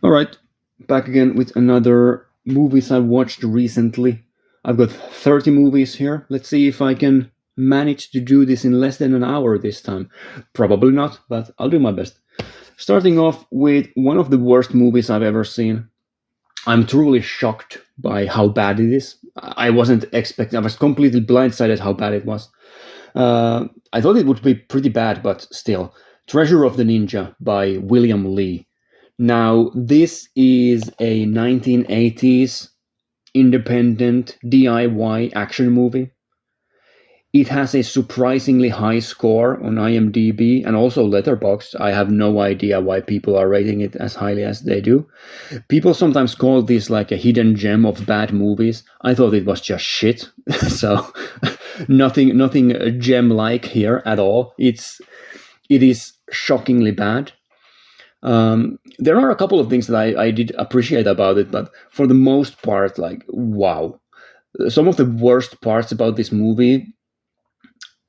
All right, back again with another movies I watched recently. I've got 30 movies here. Let's see if I can manage to do this in less than an hour this time. Probably not, but I'll do my best. Starting off with one of the worst movies I've ever seen. I'm truly shocked by how bad it is. I wasn't expecting, I was completely blindsided how bad it was. I thought it would be pretty bad, but still. Treasure of the Ninja by William Lee. Now, this is a 1980s independent DIY action movie. It has a surprisingly high score on IMDb and also Letterboxd. I have no idea why people are rating it as highly as they do. People sometimes call this like a hidden gem of bad movies. I thought it was just shit. So nothing gem-like here at all. It is shockingly bad. There are a couple of things that I did appreciate about it, but for the most part, like, wow. Some of the worst parts about this movie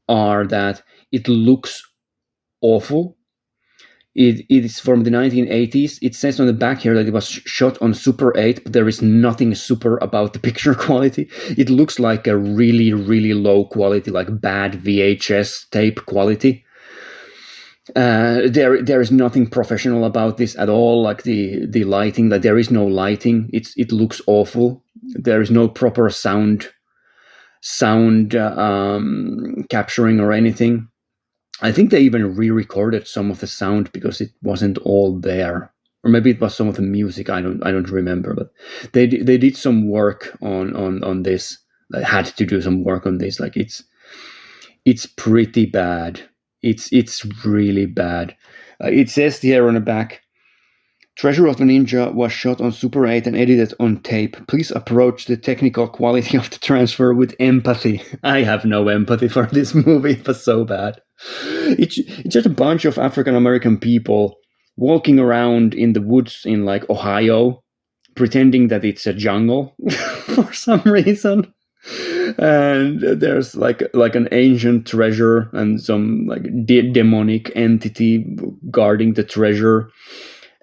are that it looks awful. It is from the 1980s. It says on the back here that it was shot on Super 8, but there is nothing super about the picture quality. It looks like a really, really low quality, like bad VHS tape quality. There is nothing professional about this at all. Like the lighting, that there is no lighting. It looks awful. There is no proper sound capturing or anything. I think they even re-recorded some of the sound because it wasn't all there, or maybe it was some of the music. I don't remember, but they did some work on this. They had to do some work on this. Like it's pretty bad. It's really bad. It says here on the back, Treasure of the Ninja was shot on Super 8 and edited on tape. Please approach the technical quality of the transfer with empathy. I have no empathy for this movie. It was so bad. It's just a bunch of African American people walking around in the woods in like Ohio, pretending that it's a jungle for some reason. And there's like an ancient treasure and some like demonic entity guarding the treasure,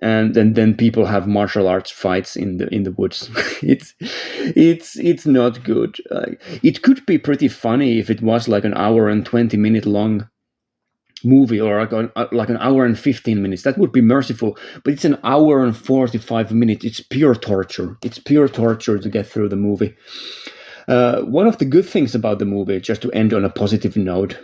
and then people have martial arts fights in the woods. It's not good. It could be pretty funny if it was like an hour and 20-minute long movie, or like an hour and 15 minutes. That would be merciful, but it's an hour and 45 minutes. It's pure torture. It's pure torture to get through the movie. One of the good things about the movie, just to end on a positive note,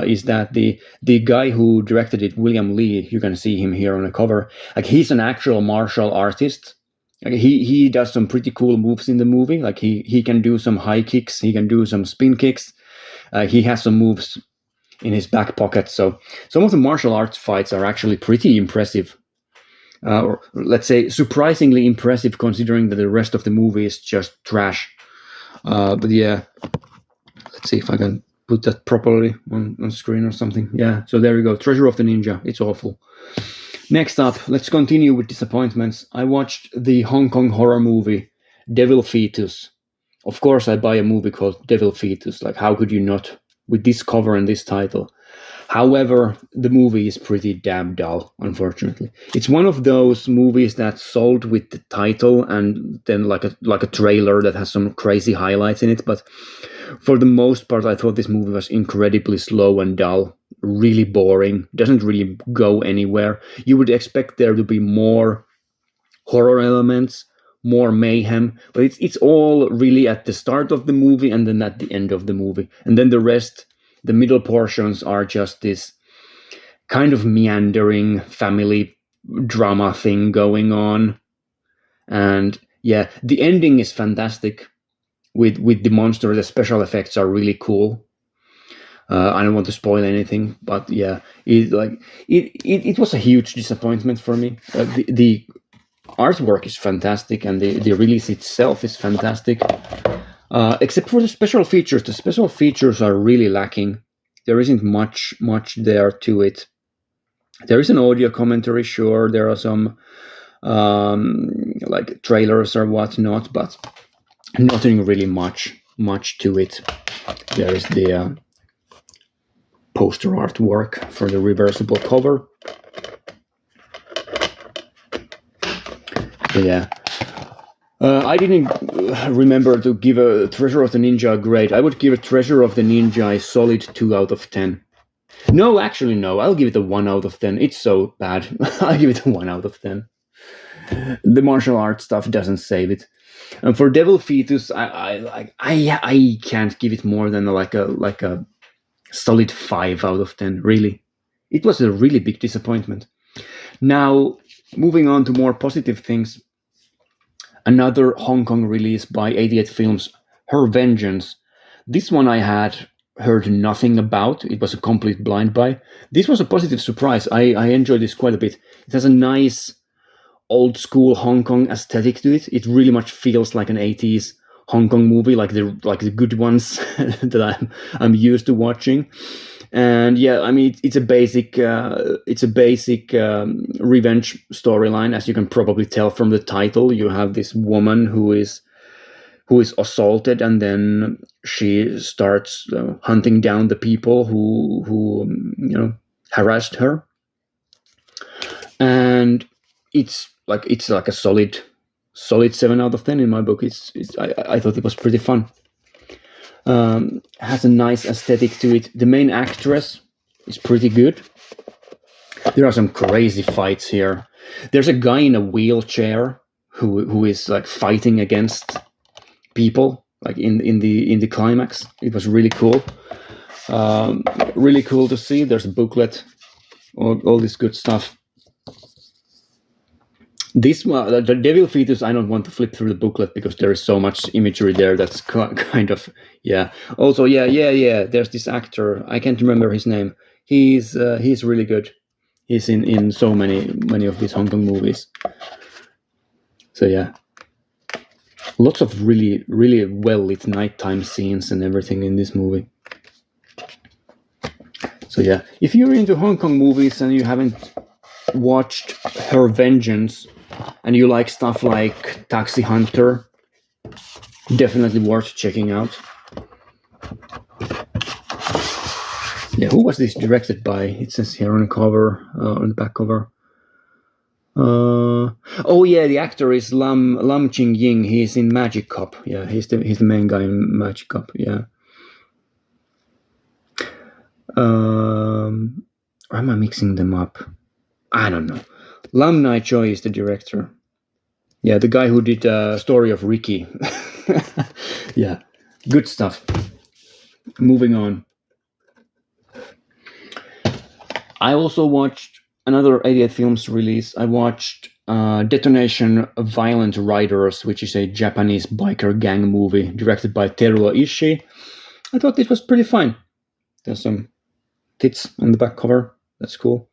is that the guy who directed it, William Lee, you can see him here on the cover. Like, he's an actual martial artist. Like, he does some pretty cool moves in the movie. Like he can do some high kicks, he can do some spin kicks. He has some moves in his back pocket. So some of the martial arts fights are actually pretty impressive. Or let's say surprisingly impressive, considering that the rest of the movie is just trash. But yeah, let's see if I can put that properly on screen or something. Yeah, so there we go. Treasure of the Ninja. It's awful. Next up, let's continue with disappointments. I watched the Hong Kong horror movie Devil Fetus. Of course, I buy a movie called Devil Fetus. Like, how could you not, with this cover and this title? However, the movie is pretty damn dull, unfortunately. It's one of those movies that's sold with the title and then like a trailer that has some crazy highlights in it. But for the most part, I thought this movie was incredibly slow and dull, really boring, doesn't really go anywhere. You would expect there to be more horror elements, more mayhem, but it's all really at the start of the movie and then at the end of the movie. And then the rest, the middle portions, are just this kind of meandering family drama thing going on. And yeah, the ending is fantastic with the monster. The special effects are really cool. I don't want to spoil anything, but yeah, it was a huge disappointment for me. The artwork is fantastic and the release itself is fantastic. Except for the special features. The special features are really lacking. There isn't much there to it. There is an audio commentary, sure. There are some like trailers or whatnot, but nothing really much to it. There is the poster artwork for the reversible cover. Yeah. I didn't remember to give a Treasure of the Ninja a grade. I would give a Treasure of the Ninja a solid 2 out of 10. No, actually, no. I'll give it a 1 out of 10. It's so bad. I'll give it a 1 out of 10. The martial arts stuff doesn't save it. And for Devil Fetus, I can't give it more than like a solid 5 out of 10. Really, it was a really big disappointment. Now, moving on to more positive things. Another Hong Kong release by 88 Films, Her Vengeance. This one I had heard nothing about. It was a complete blind buy. This was a positive surprise. I enjoyed this quite a bit. It has a nice old school Hong Kong aesthetic to it. It really much feels like an 80s Hong Kong movie, like the good ones that I'm used to watching. And yeah, I mean it's a basic revenge storyline, as you can probably tell from the title. You have this woman who is assaulted, and then she starts hunting down the people who harassed her, and it's like a solid 7 out of 10 in my book. I thought it was pretty fun. Has a nice aesthetic to it. The main actress is pretty good. There are some crazy fights here. There's a guy in a wheelchair who is like fighting against people, like in the climax. It was really cool. Really cool to see. There's a booklet, all this good stuff. This one, the Devil Fetus, I don't want to flip through the booklet because there is so much imagery there that's kind of, yeah. Also, yeah. There's this actor. I can't remember his name. He's really good. He's in so many of these Hong Kong movies. So yeah, lots of really really well lit nighttime scenes and everything in this movie. So yeah, if you're into Hong Kong movies and you haven't watched Her Vengeance, and you like stuff like Taxi Hunter, definitely worth checking out. Yeah, who was this directed by? It says here on the cover, on the back cover. Oh yeah, the actor is Lam Ching Ying. He's in Magic Cop. Yeah, he's the main guy in Magic Cop. Yeah. Or am I mixing them up? I don't know. Lam Nai Choi is the director. Yeah, the guy who did Story of Ricky. Yeah, good stuff. Moving on. I also watched another 88 Films release. I watched Detonation Violent Riders, which is a Japanese biker gang movie directed by Teruo Ishii. I thought it was pretty fine. There's some tits on the back cover. That's cool.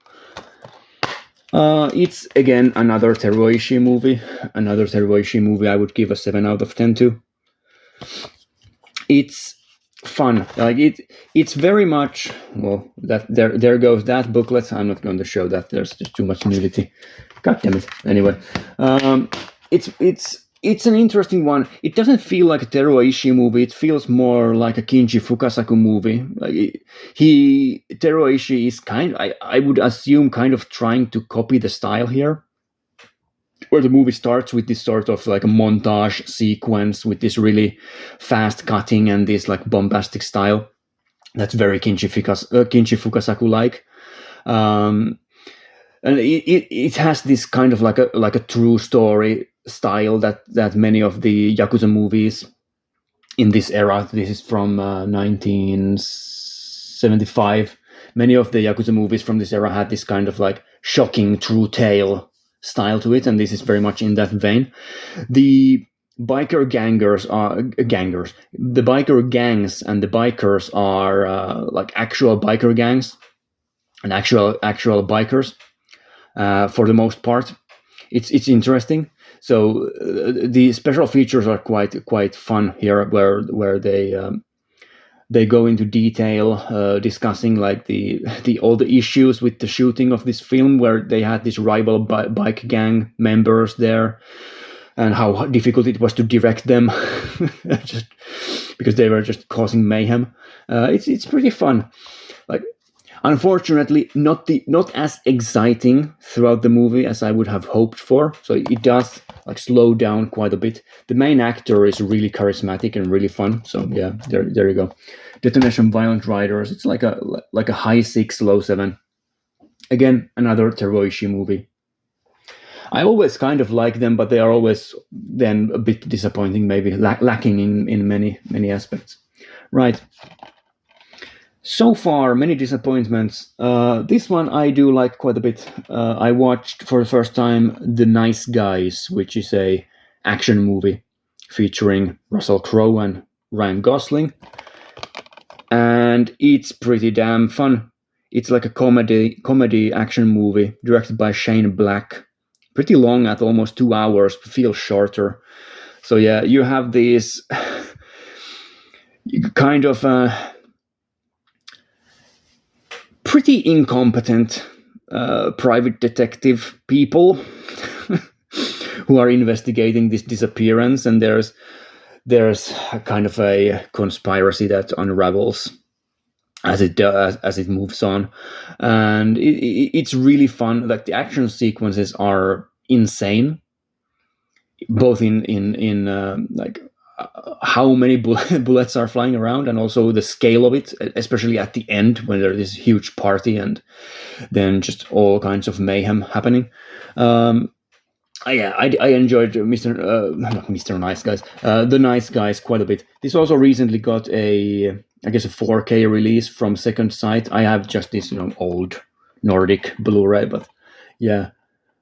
It's again another Teruo Ishii movie. Another Teruo Ishii movie I would give a 7 out of 10 to. It's fun. Like it's very much, well, that there goes that booklet. I'm not going to show that. There's just too much nudity. God damn it. Anyway, it's an interesting one. It doesn't feel like a Teruo Ishii movie. It feels more like a Kinji Fukasaku movie. Like Teruo Ishii is I would assume kind of trying to copy the style here, where the movie starts with this sort of like a montage sequence with this really fast cutting and this like bombastic style. That's very Kinji Fukasaku like. And it has this kind of like a true story style that many of the Yakuza movies in this era, this is from 1975, many of the Yakuza movies from this era had this kind of like shocking true tale style to it, and this is very much in that vein. The biker the biker gangs and the bikers are like actual biker gangs and actual bikers for the most part. It's interesting. So the special features are quite fun here, where they go into detail discussing like all the issues with the shooting of this film, where they had these rival bike gang members there, and how difficult it was to direct them, just because they were just causing mayhem. It's pretty fun. Like, Unfortunately, not as exciting throughout the movie as I would have hoped for. So it does like slow down quite a bit. The main actor is really charismatic and really fun. So yeah, there you go. Detonation Violent Riders. It's like a high 6, low 7. Again, another Teruo Ishii movie. I always kind of like them, but they are always then a bit disappointing, maybe lacking in many aspects. Right. So far, many disappointments. This one I do like quite a bit. I watched for the first time The Nice Guys, which is a action movie featuring Russell Crowe and Ryan Gosling, and it's pretty damn fun. It's like a comedy action movie directed by Shane Black. Pretty long, at almost 2 hours, but feels shorter. So yeah, you have these kind of pretty incompetent private detective people who are investigating this disappearance, and there's a kind of a conspiracy that unravels as it moves on, and it's really fun. Like the action sequences are insane, both in like how many bullets are flying around, and also the scale of it, especially at the end when there's this huge party and then just all kinds of mayhem happening. I enjoyed Mr. Nice Guys, The Nice Guys quite a bit. This also recently got a 4K release from Second Sight. I have just this old Nordic Blu-ray, but yeah,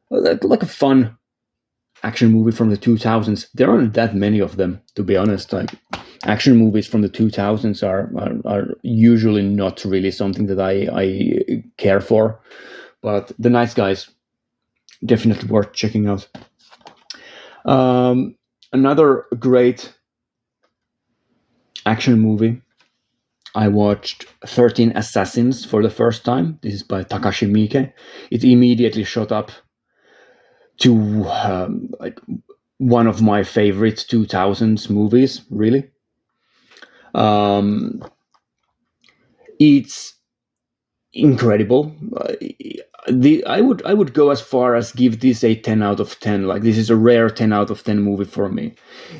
like a fun action movie from the 2000s. There aren't that many of them, to be honest. Like action movies from the 2000s are usually not really something that I care for, but The Nice Guys, definitely worth checking out. Another great action movie, I watched 13 Assassins for the first time. This is by Takashi Miike. It immediately shot up to like one of my favorite 2000s movies, really. It's incredible. I would go as far as give this a 10 out of 10. Like this is a rare 10 out of 10 movie for me.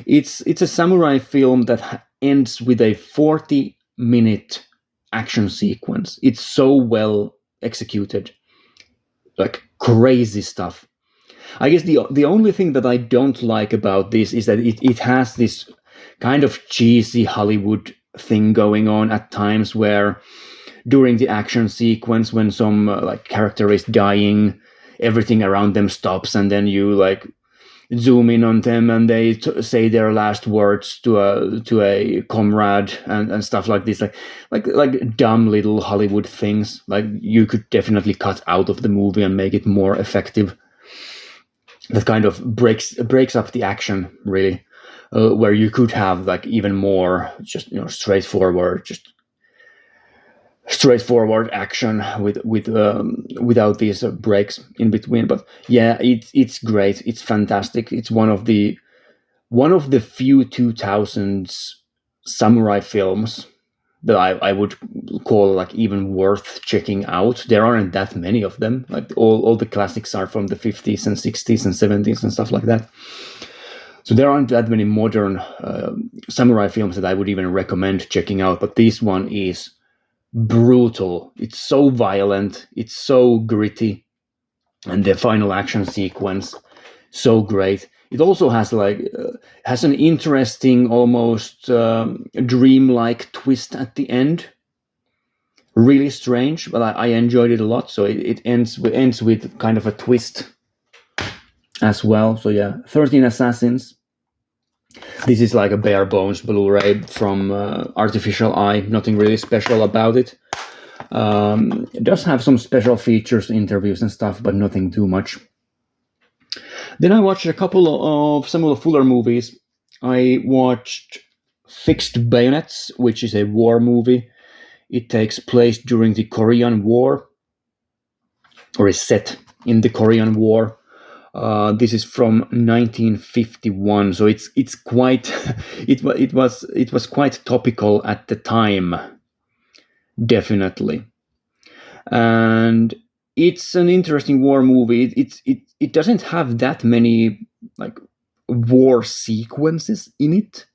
It's a samurai film that ends with a 40-minute action sequence. It's so well executed, like crazy stuff. I guess the only thing that I don't like about this is that it has this kind of cheesy Hollywood thing going on at times, where during the action sequence, when some like character is dying, everything around them stops, and then you like zoom in on them, and they say their last words to a comrade and stuff like this, like dumb little Hollywood things. Like you could definitely cut out of the movie and make it more effective. That kind of breaks up the action, really, where you could have like even more just straightforward action without these breaks in between. But yeah, it's great. It's fantastic. It's one of the few 2000s samurai films that I would call like even worth checking out. There aren't that many of them. Like all the classics are from the 50s and 60s and 70s and stuff like that. So there aren't that many modern samurai films that I would even recommend checking out. But this one is brutal. It's so violent. It's so gritty, and the final action sequence so great. It also has has an interesting, almost dreamlike twist at the end. Really strange, but I enjoyed it a lot. So it ends with kind of a twist as well. So yeah, 13 Assassins. This is like a bare bones Blu-ray from Artificial Eye. Nothing really special about it. It does have some special features, interviews and stuff, but nothing too much. Then I watched a couple of Samuel Fuller movies. I watched Fixed Bayonets, which is a war movie. It takes place during the Korean War, or is set in the Korean War. This is from 1951, so it's quite it was quite topical at the time, definitely. and it's an interesting war movie. It doesn't have that many like war sequences in it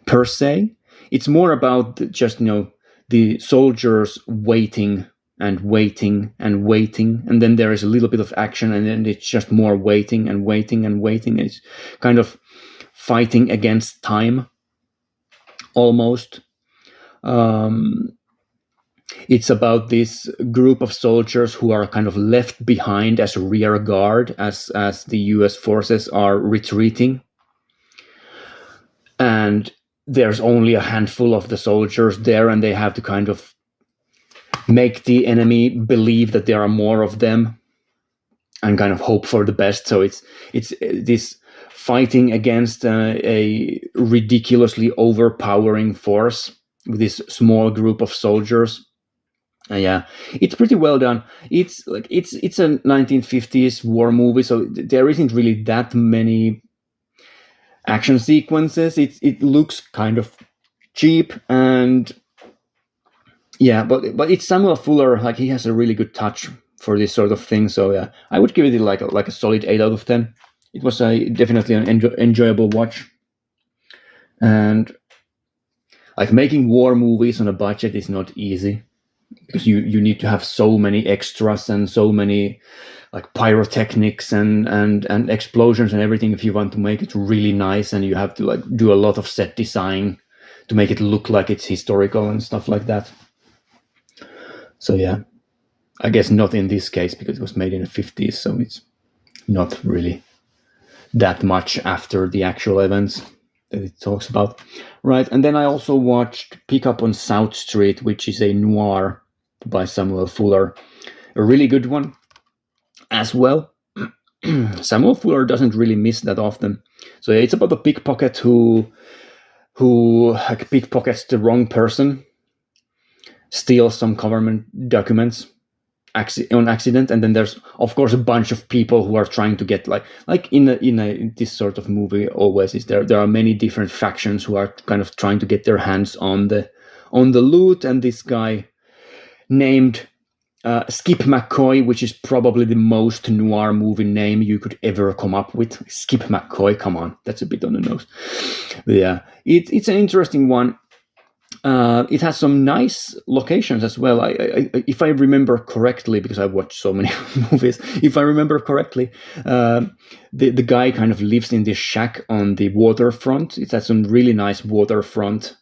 per se. It's more about just the soldiers waiting and waiting and waiting, and then there is a little bit of action, and then it's just more waiting and waiting and waiting. It's kind of fighting against time almost. It's about this group of soldiers who are kind of left behind as a rear guard as the US forces are retreating. And there's only a handful of the soldiers there, and they have to kind of make the enemy believe that there are more of them and kind of hope for the best. So it's this fighting against a ridiculously overpowering force with this small group of soldiers. Yeah, it's pretty well done. It's a 1950s war movie, so there isn't really that many action sequences. It looks kind of cheap, and yeah, but it's Samuel Fuller. Like, he has a really good touch for this sort of thing. So yeah, I would give it like a solid 8 out of 10. It was definitely an enjoyable watch, and like making war movies on a budget is not easy, because you need to have so many extras and so many like pyrotechnics and explosions and everything if you want to make it really nice, and you have to like do a lot of set design to make it look like it's historical and stuff like that. So yeah, I guess not in this case because it was made in the 50s, so it's not really that much after the actual events that it talks about. Right, and then I also watched Pickup on South Street, which is a noir by Samuel Fuller. A really good one as well. Samuel Fuller doesn't really miss that often. So yeah, it's about a pickpocket who like pickpockets the wrong person, steals some government documents on accident, and then there's of course a bunch of people who are trying to get like in this sort of movie always is there are many different factions who are kind of trying to get their hands on the loot, and this guy named Skip McCoy, which is probably the most noir movie name you could ever come up with. Skip McCoy, come on, that's a bit on the nose. But yeah, it's an interesting one. It has some nice locations as well. I if I remember correctly, because I've watched so many movies, if I remember correctly, the guy kind of lives in this shack on the waterfront. It has some really nice waterfront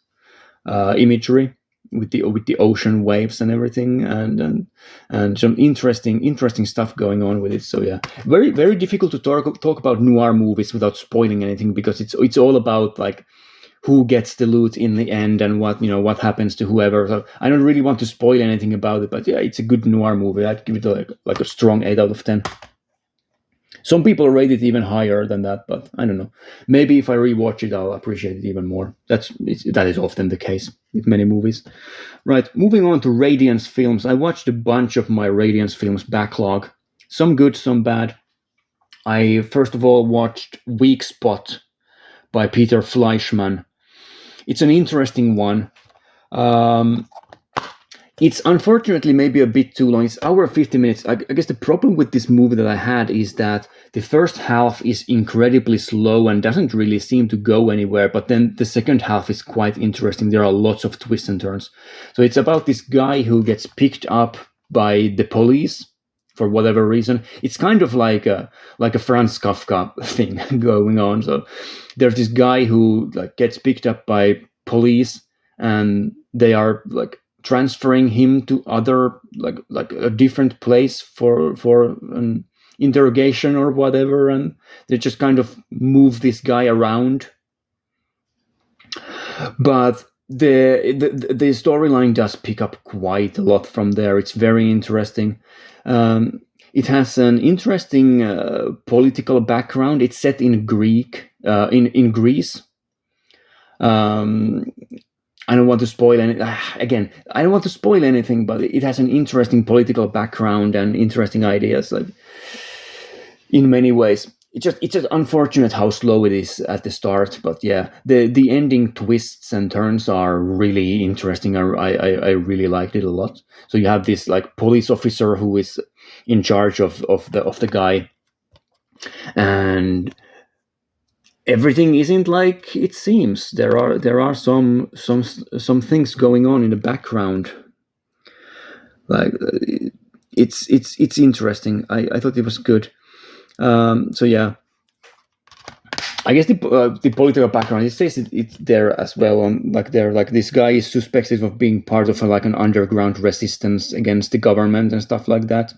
imagery with the ocean waves and everything, and some interesting stuff going on with it. So yeah, very very difficult to talk about noir movies without spoiling anything, because it's all about like who gets the loot in the end and what happens to whoever. So I don't really want to spoil anything about it, but yeah, it's a good noir movie. I'd give it like a strong 8 out of 10. Some people rate it even higher than that, but I don't know. Maybe if I rewatch it, I'll appreciate it even more. That is often the case with many movies. Right, moving on to Radiance films. I watched a bunch of my Radiance films backlog. Some good, some bad. I first of all watched Weak Spot by Peter Fleischman. It's an interesting one. It's unfortunately maybe a bit too long. It's hour 50 minutes. I guess the problem with this movie that I had is that the first half is incredibly slow and doesn't really seem to go anywhere. But then the second half is quite interesting. There are lots of twists and turns. So it's about this guy who gets picked up by the police for whatever reason. It's kind of like a Franz Kafka thing going on. So there's this guy who like gets picked up by police, and they are like transferring him to other like a different place for an interrogation or whatever, and they just kind of move this guy around. But the storyline does pick up quite a lot from there. It's very interesting. It has an interesting political background. It's set in Greece. I don't want to spoil any. Again, I don't want to spoil anything, but it has an interesting political background and interesting ideas, like in many ways. it's just unfortunate how slow it is at the start. But yeah, the ending twists and turns are really interesting. I really liked it a lot. So you have this like police officer who is in charge of the guy, and everything isn't like it seems. There are some things going on in the background. Like it's interesting. I thought it was good. So yeah, I guess the political background, it says it's there as well. On like there, like this guy is suspected of being part of like an underground resistance against the government and stuff like that.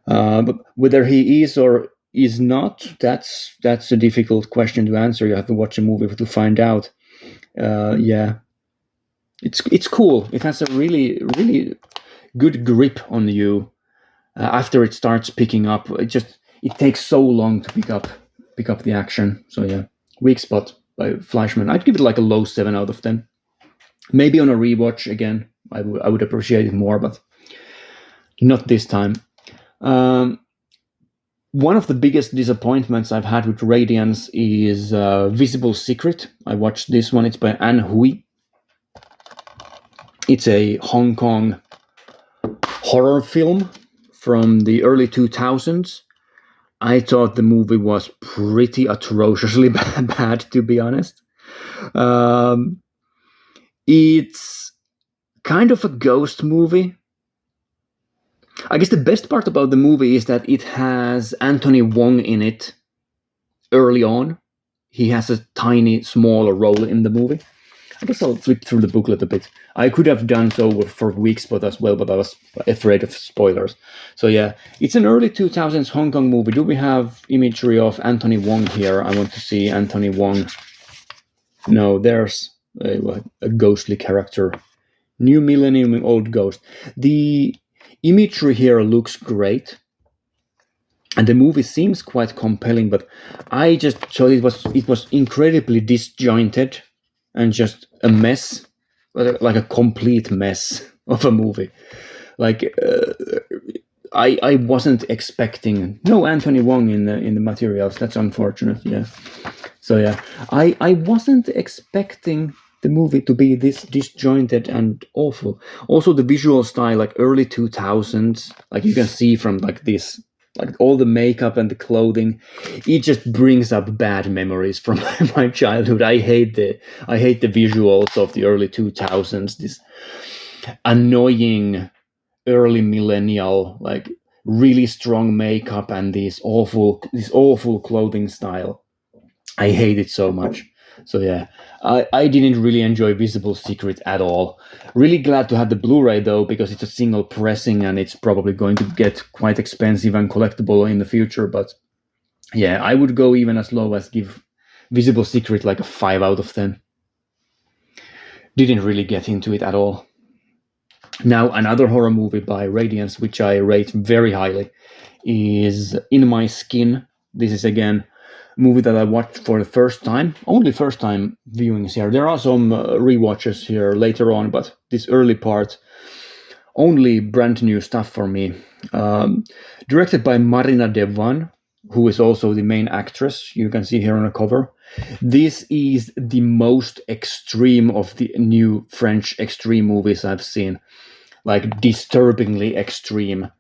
But whether he is or is not, that's a difficult question to answer. You have to watch a movie to find out. Yeah, it's cool. It has a really good grip on you after it starts picking up. It takes so long to pick up the action. So yeah, Weak Spot by Fleischman. I'd give it like a low 7 out of 10. Maybe on a rewatch again, I would appreciate it more, but not this time. One of the biggest disappointments I've had with Radiance is Visible Secret. I watched this one. It's by Anne Hui. It's a Hong Kong horror film from the early 2000s. I thought the movie was pretty atrociously bad, to be honest. It's kind of a ghost movie. I guess the best part about the movie is that it has Anthony Wong in it early on. He has a tiny, small role in the movie. I guess I'll flip through the booklet a bit. I could have done so for Weak Spot as well, but I was afraid of spoilers. So yeah, it's an early 2000s Hong Kong movie. Do we have imagery of Anthony Wong here? I want to see Anthony Wong. No, there's a ghostly character. New Millennium Old Ghost. The imagery here looks great. And the movie seems quite compelling, but I just thought it was incredibly disjointed and just a mess, like a complete mess of a movie. Like I wasn't expecting no Anthony Wong in the materials. That's unfortunate. Yeah. So yeah, I wasn't expecting the movie to be this disjointed and awful. Also, the visual style, like early 2000s, like you can see from like this. Like all the makeup and the clothing, it just brings up bad memories from my childhood. I hate the visuals of the early 2000s. This annoying early millennial, like really strong makeup and this awful clothing style. I hate it so much. So yeah, I didn't really enjoy Visible Secret at all. Really glad to have the Blu-ray though, because it's a single pressing and it's probably going to get quite expensive and collectible in the future. But yeah, I would go even as low as give Visible Secret like a 5 out of 10. Didn't really get into it at all. Now, another horror movie by Radiance, which I rate very highly, is In My Skin. This is again movie that I watched for the first time, only first time viewings here. There are some rewatches here later on, but this early part, only brand new stuff for me. Directed by Marina Devan, who is also the main actress. You can see here on the cover. This is the most extreme of the new French extreme movies I've seen, like disturbingly extreme.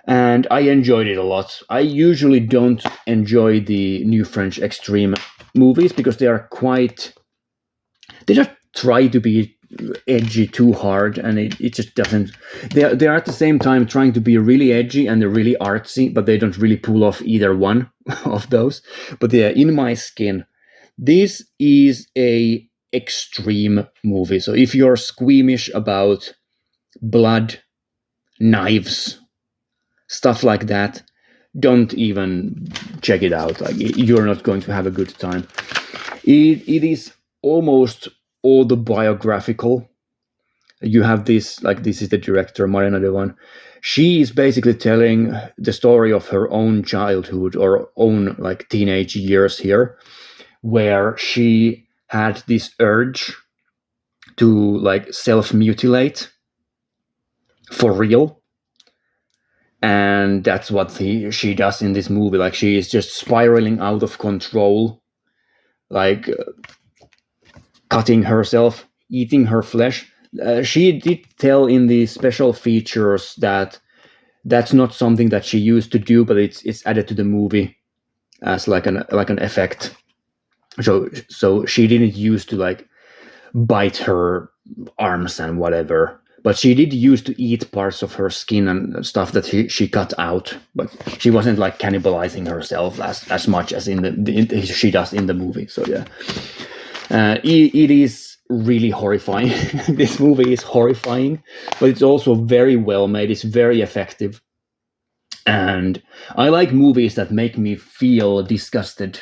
And I enjoyed it a lot. I usually don't enjoy the new French extreme movies because they just try to be edgy too hard, and it just doesn't. They are at the same time trying to be really edgy and they're really artsy, but they don't really pull off either one of those. But yeah, In My Skin, this is a extreme movie. So if you're squeamish about blood, knives, stuff like that, don't even check it out. Like, you're not going to have a good time. It is almost autobiographical. You have this, like, this is the director, Marina Devan. She is basically telling the story of her own childhood or own like teenage years here, where she had this urge to like self-mutilate for real. and that's what she does in this movie. Like, she is just spiraling out of control, like cutting herself, eating her flesh. She did tell in the special features that that's not something that she used to do, but it's added to the movie as like an effect. So she didn't use to like bite her arms and whatever, but she did use to eat parts of her skin and stuff that she cut out. But she wasn't like cannibalizing herself as much as she does in the movie. So yeah, it is really horrifying. This movie is horrifying, but it's also very well made. It's very effective, and I like movies that make me feel disgusted,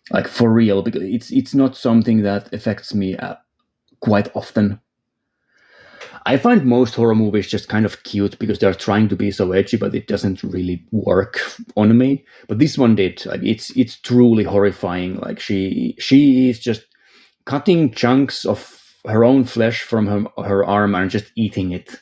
like for real, because it's not something that affects me quite often. I find most horror movies just kind of cute because they're trying to be so edgy, but it doesn't really work on me. But this one did. Like, it's truly horrifying. Like, she is just cutting chunks of her own flesh from her arm and just eating it.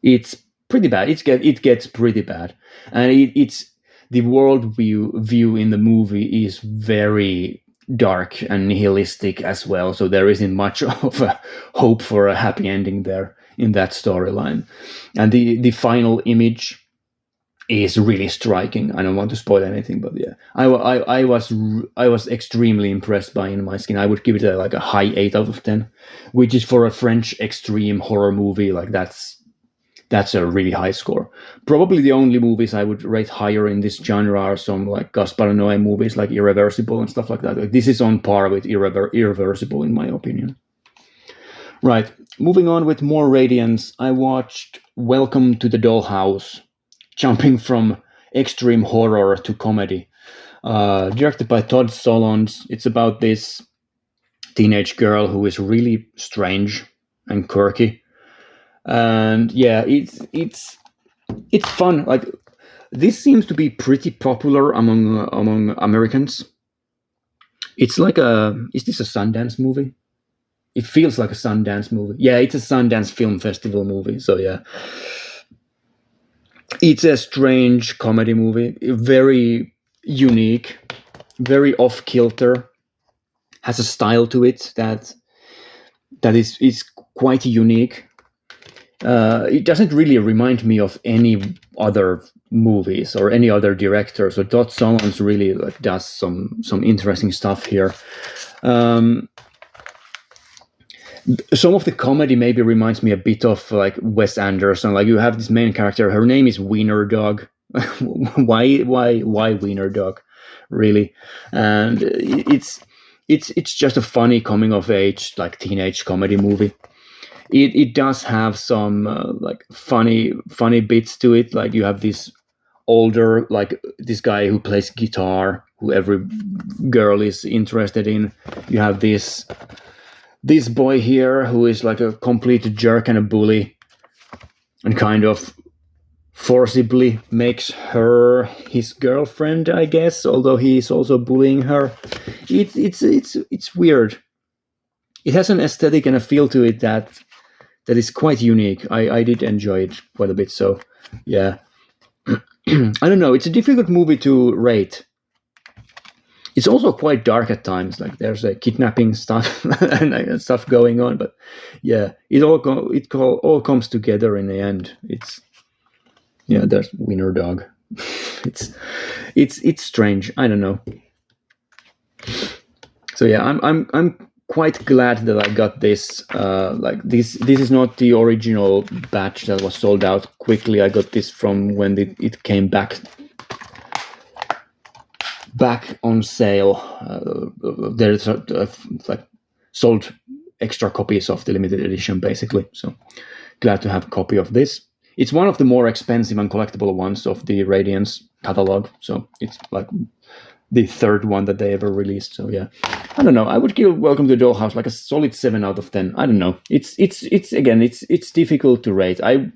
It's pretty bad. It gets pretty bad, and it's the world view in the movie is very dark and nihilistic as well. So there isn't much of a hope for a happy ending there in that storyline. And the final image is really striking. I don't want to spoil anything, but yeah, I was extremely impressed by In My Skin. I would give it like a high 8 out of 10, which is for a French extreme horror movie. Like, that's a really high score. Probably the only movies I would rate higher in this genre are some like Gaspar Noé movies like Irreversible and stuff like that. Like, this is on par with Irreversible in my opinion. Right, moving on with more Radiance, I watched Welcome to the Dollhouse, jumping from extreme horror to comedy. Directed by Todd Solondz. It's about this teenage girl who is really strange and quirky. And yeah, it's fun. Like, this seems to be pretty popular among Americans. It's like is this a Sundance movie? It feels like a Sundance movie. Yeah, it's a Sundance Film Festival movie. So yeah, it's a strange comedy movie, very unique, very off kilter. Has a style to it that is quite unique. It doesn't really remind me of any other movies or any other director. So Todd Solondz really like does some interesting stuff here. Some of the comedy maybe reminds me a bit of like Wes Anderson. Like, you have this main character. Her name is Wiener Dog. why Wiener Dog? Really, and it's just a funny coming of age like teenage comedy movie. It does have some like funny bits to it. Like, you have this older, like this guy who plays guitar, who every girl is interested in. You have this boy here who is like a complete jerk and a bully, and kind of forcibly makes her his girlfriend, I guess. Although he is also bullying her. It's weird. It has an aesthetic and a feel to it that is quite unique. I did enjoy it quite a bit. So yeah, I don't know. It's a difficult movie to rate. It's also quite dark at times. Like, there's a kidnapping stuff and stuff going on. But yeah, it all comes together in the end. There's Wiener Dog. it's strange. I don't know. So yeah, I'm quite glad that I got this. Like, this is not the original batch that was sold out quickly. I got this from when it came back on sale. There's like sold extra copies of the limited edition, basically. So glad to have a copy of this. It's one of the more expensive and collectible ones of the Radiance catalog. So it's like the third one that they ever released. So yeah, I don't know. I would give Welcome to the Dollhouse like a solid 7 out of 10. I don't know. It's difficult to rate. I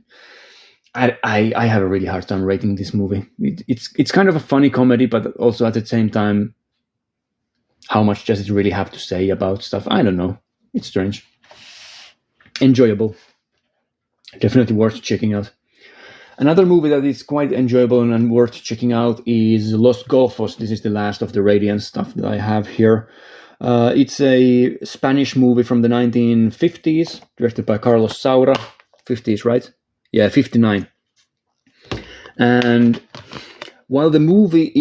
have a really hard time rating this movie. It's kind of a funny comedy, but also at the same time, how much does it really have to say about stuff? I don't know. It's strange. Enjoyable. Definitely worth checking out. Another movie that is quite enjoyable and worth checking out is Los Golfos. This is the last of the Radiant stuff that I have here. It's a Spanish movie from the 1950s, directed by Carlos Saura. 50s, right? Yeah, 59. And while the movie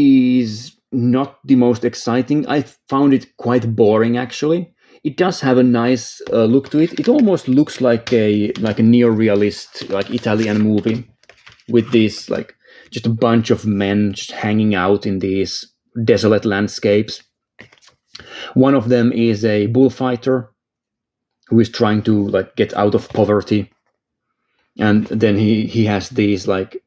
is not the most exciting, I found it quite boring, actually. It does have a nice look to it. It almost looks like a neo-realist, like Italian movie, with these like just a bunch of men just hanging out in these desolate landscapes. One of them is a bullfighter who is trying to like get out of poverty, and then he has these like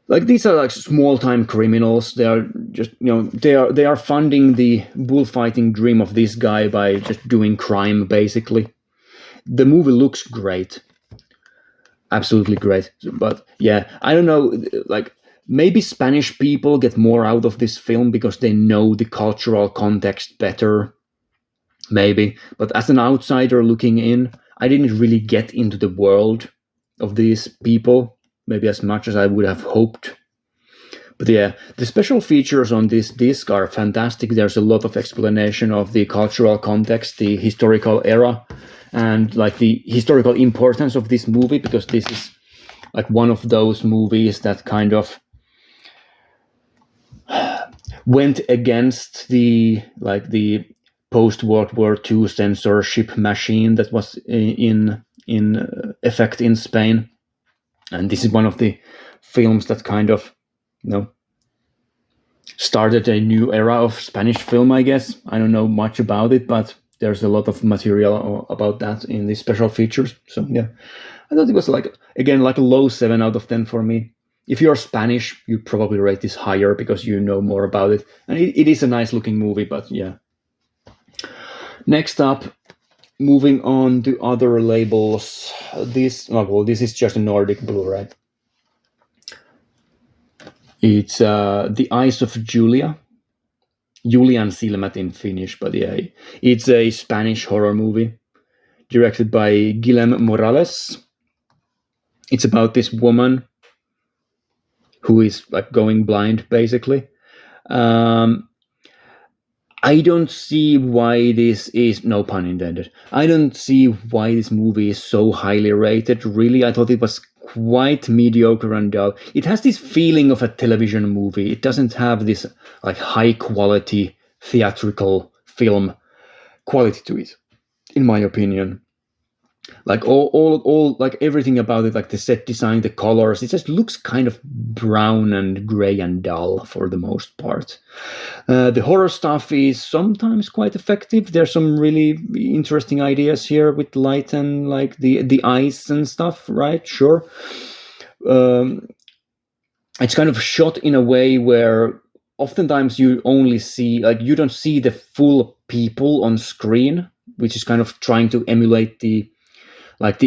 these are like small time criminals. They are just they are funding the bullfighting dream of this guy by just doing crime basically. The movie looks great. Absolutely great. But yeah, I don't know, like maybe Spanish people get more out of this film because they know the cultural context better, maybe. But as an outsider looking in, I didn't really get into the world of these people, maybe as much as I would have hoped. But yeah, the special features on this disc are fantastic. There's a lot of explanation of the cultural context, the historical era, and like the historical importance of this movie, because this is like one of those movies that kind of went against the post-World War II censorship machine that was in effect in Spain. And this is one of the films that kind of started a new era of Spanish film, I guess. I don't know much about it, but there's a lot of material about that in the special features. So yeah, I thought it was like a low 7 out of 10 for me. If you're Spanish, you probably rate this higher because you know more about it. And it is a nice looking movie, but yeah. Next up, moving on to other labels. This is just a Nordic Blu-ray. It's The Eyes of Julia. Julian Silmät in Finnish, but yeah, it's a Spanish horror movie directed by Guillem Morales. It's about this woman who is like going blind, basically. I don't see why this is, no pun intended, I don't see why this movie is so highly rated, really. I thought it was quite mediocre and dull. It has this feeling of a television movie. It doesn't have this like high quality theatrical film quality to it, in my opinion. Like all like everything about it, like the set design, the colors, it just looks kind of brown and gray and dull for the most part. The horror stuff is sometimes quite effective. There's some really interesting ideas here with light and like the eyes and stuff, right? Sure. It's kind of shot in a way where oftentimes you only see, like, you don't see the full people on screen, which is kind of trying to emulate the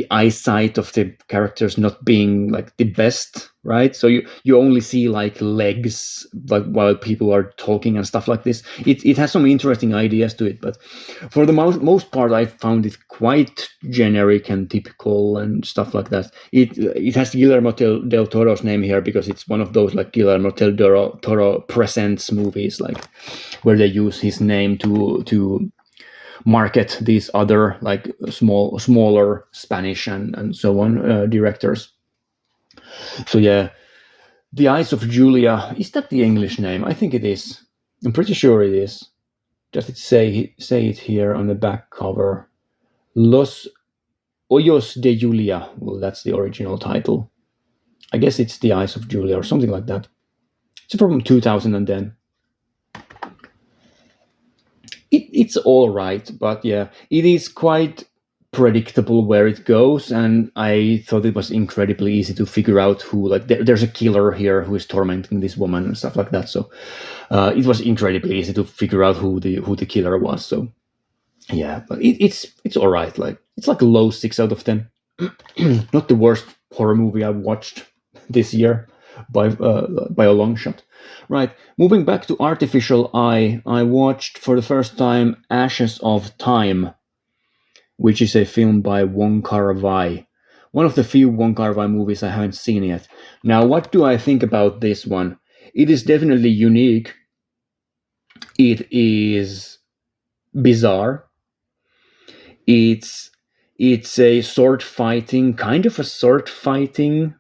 eyesight of the characters not being like the best, right? So you only see like legs, like while people are talking and stuff like this. It has some interesting ideas to it, but for the most part, I found it quite generic and typical and stuff like that. It has Guillermo del Toro's name here because it's one of those like Guillermo del Toro presents movies, like where they use his name to market these other like smaller Spanish and so on directors. So yeah, The Eyes of Julia, is that the English name? I think it is. I'm pretty sure it is. Does it say it here on the back cover? Los Ojos de Julia. Well, that's the original title. I guess it's The Eyes of Julia or something like that. It's from 2010. It's all right, but yeah, it is quite predictable where it goes, and I thought it was incredibly easy to figure out who, like, there's a killer here who is tormenting this woman and stuff like that. So it was incredibly easy to figure out who the killer was. So yeah, but it's all right. Like, it's like a low 6 out of 10. Not the worst horror movie I've watched this year by a long shot. Right, moving back to Artificial Eye, I watched for the first time Ashes of Time, which is a film by Wong Kar-wai. one of the few Wong Kar-wai movies I haven't seen yet. Now, what do I think about this one? It is definitely unique. It is bizarre. It's a sword fighting, kind of a sword fighting,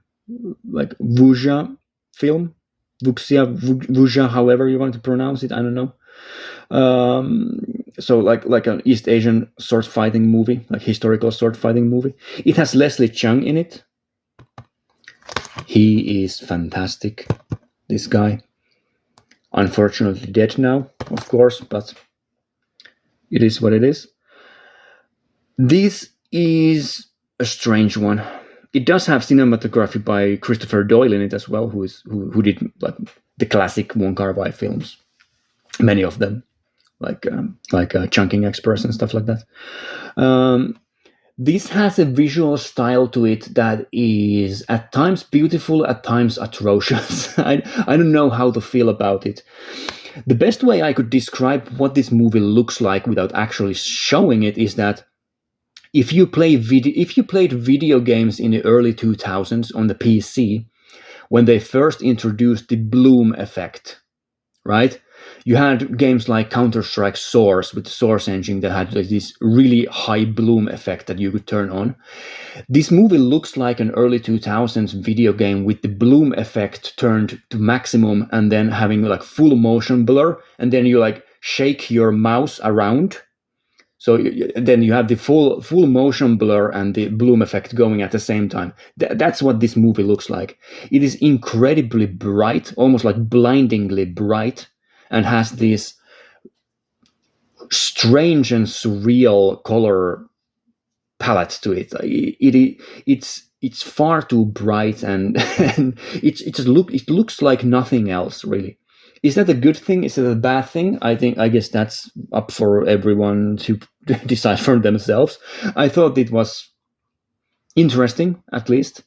like wuxia film, wuxia, however you want to pronounce it. I don't know. So like an East Asian sword fighting movie, like historical sword fighting movie. It has Leslie Cheung in it. He is fantastic. This guy, unfortunately dead now, of course, but it is what it is. This is a strange one. It does have cinematography by Christopher Doyle in it as well, who did like the classic Wong Kar-wai films, many of them, like Chungking Express and stuff like that. This has a visual style to it that is at times beautiful, at times atrocious. I don't know how to feel about it. The best way I could describe what this movie looks like without actually showing it is that if you played video games in the early 2000s on the PC, when they first introduced the bloom effect, right? You had games like Counter-Strike Source with the Source engine that had this really high bloom effect that you could turn on. This movie looks like an early 2000s video game with the bloom effect turned to maximum and then having like full motion blur, and then you like shake your mouse around. So then you have the full motion blur and the bloom effect going at the same time. That's what this movie looks like. It is incredibly bright, almost like blindingly bright, and has this strange and surreal color palette to it. It's far too bright, and it looks like nothing else really. Is that a good thing? Is it a bad thing? I guess that's up for everyone to decide for themselves. I thought it was interesting, at least.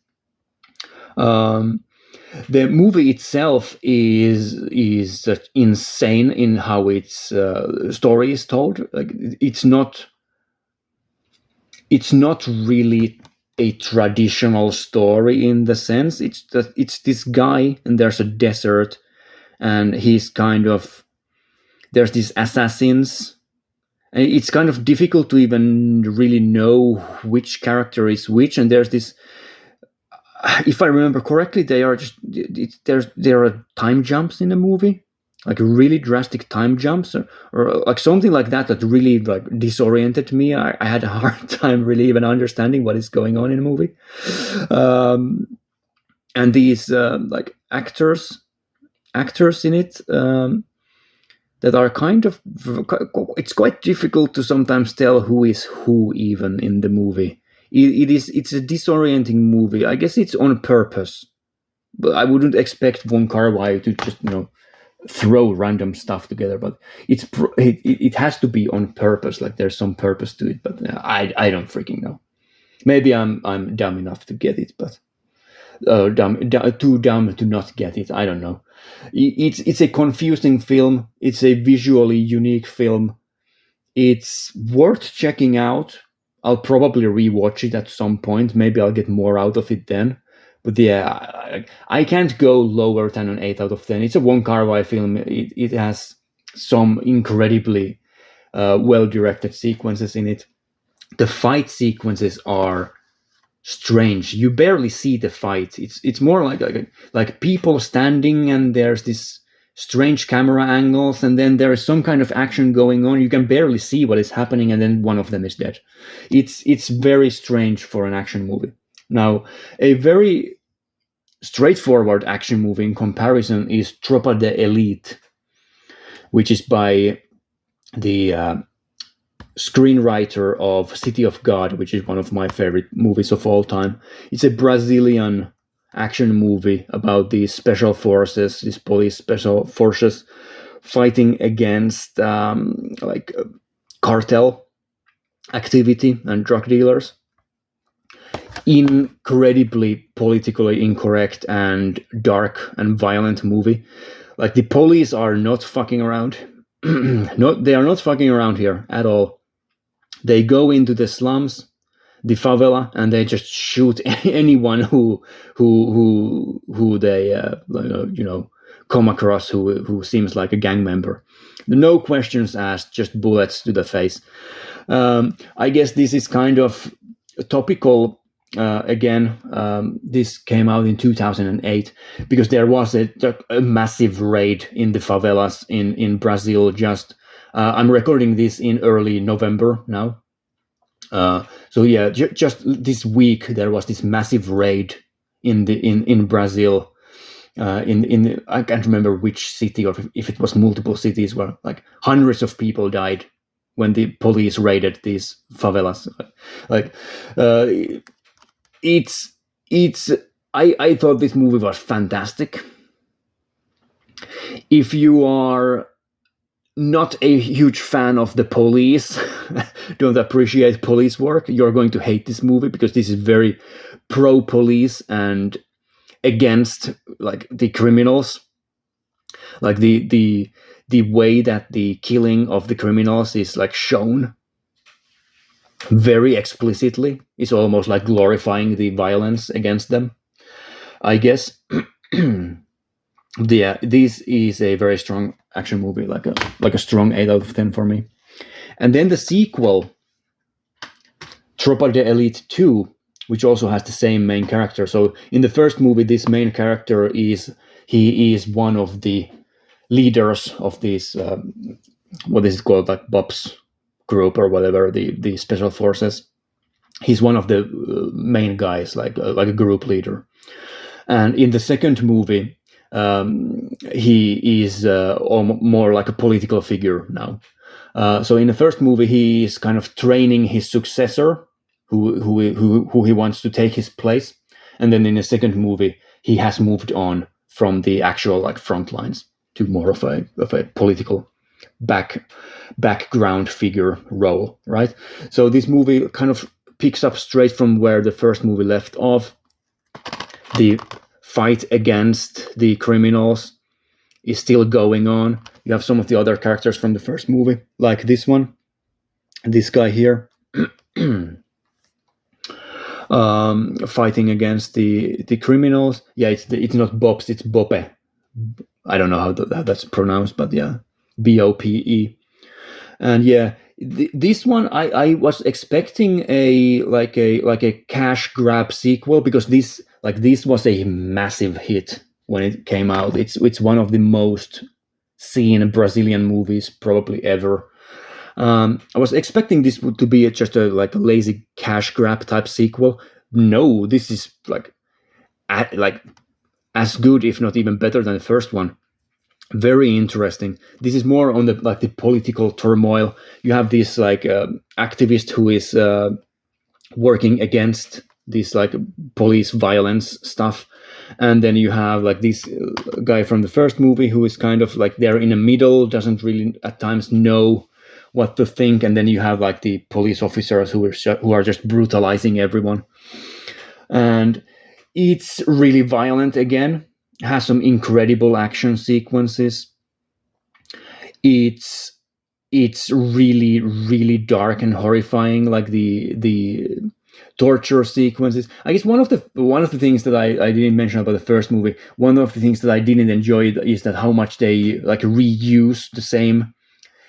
The movie itself is insane in how its story is told. Like it's not really a traditional story in the sense. It's this guy, and there's a desert. And he's there's these assassins. And it's kind of difficult to even really know which character is which. And there's this, if I remember correctly, there are time jumps in the movie, like really drastic time jumps, or like something like that really like disoriented me. I had a hard time really even understanding what is going on in the movie. And these like actors in it that are kind of, it's quite difficult to sometimes tell who is who even in the movie. It's a disorienting movie. I guess it's on purpose, but I wouldn't expect Wong Kar-wai to just throw random stuff together. But it has to be on purpose. Like there's some purpose to it. But I don't freaking know. Maybe I'm dumb enough to get it, but too dumb to not get it. I don't know. It's a confusing film. It's a visually unique film. It's worth checking out. I'll probably rewatch it at some point. Maybe I'll get more out of it then. But yeah, I can't go lower than an 8 out of 10. It's a Wong Kar-wai film. It has some incredibly well-directed sequences in it. The fight sequences are strange. You barely see the fight. It's more like people standing, and there's this strange camera angles, and then there is some kind of action going on. You can barely see what is happening, and then one of them is dead. It's very strange for an action movie. Now, a very straightforward action movie in comparison is Tropa de Elite, which is by the screenwriter of City of God, which is one of my favorite movies of all time. It's a Brazilian action movie about these special forces, these police special forces fighting against cartel activity and drug dealers. Incredibly politically incorrect and dark and violent movie. Like the police are not fucking around. No, they are not fucking around here at all. They go into the slums. the favela, and they just shoot anyone who they come across who seems like a gang member. No questions asked, just bullets to the face. I guess this is kind of topical. Again, this came out in 2008 because there was a massive raid in the favelas in Brazil. Just I'm recording this in early November now. So yeah, just this week there was this massive raid in Brazil. I can't remember which city or if it was multiple cities where like hundreds of people died when the police raided these favelas. Like it's I thought this movie was fantastic. If you are not a huge fan of the police, don't appreciate police work, you're going to hate this movie because this is very pro police and against like the criminals. Like the way that the killing of the criminals is like shown very explicitly is almost like glorifying the violence against them, I guess. Yeah, this is a very strong action movie, like a strong 8 out of 10 for me. And then the sequel, Tropa de Elite 2, which also has the same main character. So in the first movie, this main character is one of the leaders of this what is it called, like BOPS group or whatever, the special forces. He's one of the main guys, like a group leader. And in the second movie, he is more like a political figure now. So in the first movie, he is kind of training his successor, who he wants to take his place, and then in the second movie, he has moved on from the actual like front lines to more of a political background figure role, right? So this movie kind of picks up straight from where the first movie left off. The fight against the criminals is still going on. You have some of the other characters from the first movie, like this one, this guy here, fighting against the criminals. Yeah, it's not Bops, it's Bope. I don't know how that's pronounced, but yeah, BOPE. And yeah, this one I was expecting a cash grab sequel because this was a massive hit when it came out. It's one of the most seen Brazilian movies probably ever. I was expecting this to be just a lazy cash grab type sequel. No, this is like as good, if not even better than the first one. Very interesting. This is more on the political turmoil. You have this activist who is working against this police violence stuff, and then you have this guy from the first movie who is kind of there in the middle, doesn't really at times know what to think, and then you have the police officers who are just brutalizing everyone, and it's really violent again. Has some incredible action sequences. It's really, really dark and horrifying, like the torture sequences. I guess one of the things that I didn't mention about the first movie, one of the things that I didn't enjoy is that how much they reuse the same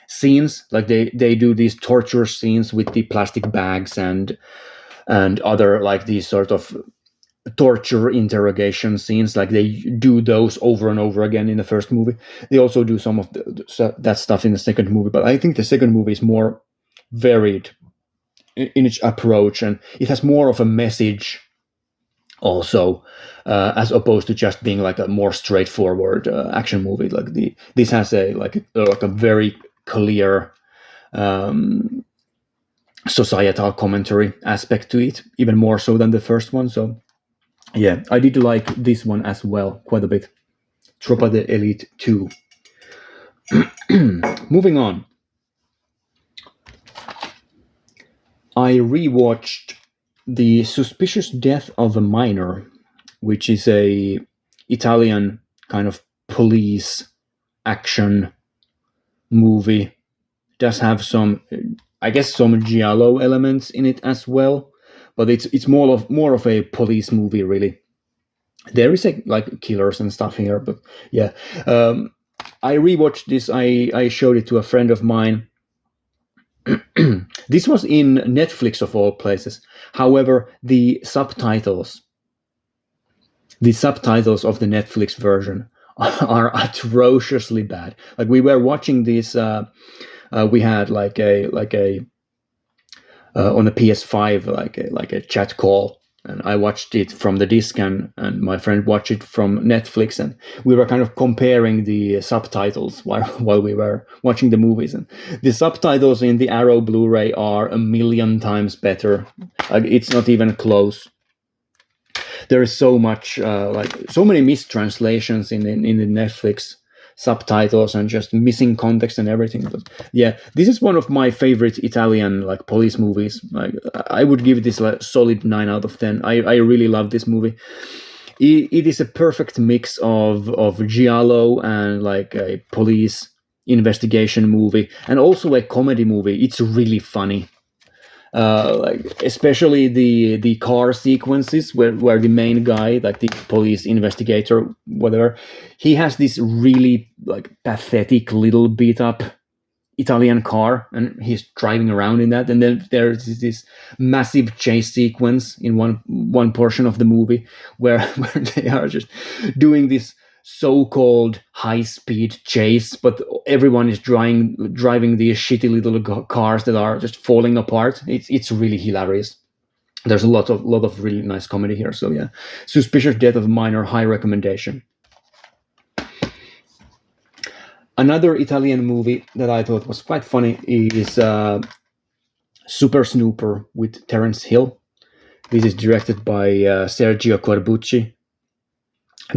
scenes. Like they do these torture scenes with the plastic bags and other these sort of torture interrogation scenes. They do those over and over again in the first movie. They also do some of that stuff in the second movie, but I think the second movie is more varied in its approach, and it has more of a message also, as opposed to just being a more straightforward action movie. This has a very clear societal commentary aspect to it, even more so than the first one. So yeah, I did like this one as well quite a bit. Tropa de Elite 2. Moving on. I rewatched The Suspicious Death of a Minor, which is a Italian kind of police action movie. It does have some giallo elements in it as well, but it's more of a police movie, really. There is like killers and stuff here, but yeah. I rewatched this. I showed it to a friend of mine. This was in Netflix of all places. However, the subtitles of the Netflix version are atrociously bad. Like we were watching this, we had like a on a PS5 like a chat call, and I watched it from the disc, and my friend watched it from Netflix, and we were kind of comparing the subtitles while we were watching the movies, and the subtitles in the Arrow Blu-ray are a million times better. Like it's not even close. There is so much so many mistranslations in the Netflix subtitles and just missing context and everything. But yeah, this is one of my favorite Italian like police movies. Like I would give this a solid 9 out of 10. I really love this movie. It is a perfect mix of giallo and like a police investigation movie, and also a comedy movie. It's really funny. Like especially the car sequences where the main guy, like the police investigator, whatever, he has this really like pathetic little beat up Italian car, and he's driving around in that, and then there's this massive chase sequence in one portion of the movie where where they are just doing this so-called high-speed chase, but everyone is driving these shitty little cars that are just falling apart. It's really hilarious. There's a lot of really nice comedy here. So yeah, Suspicious Death of a Minor, high recommendation. Another Italian movie that I thought was quite funny is Super Snooper with Terence Hill. This is directed by Sergio Corbucci.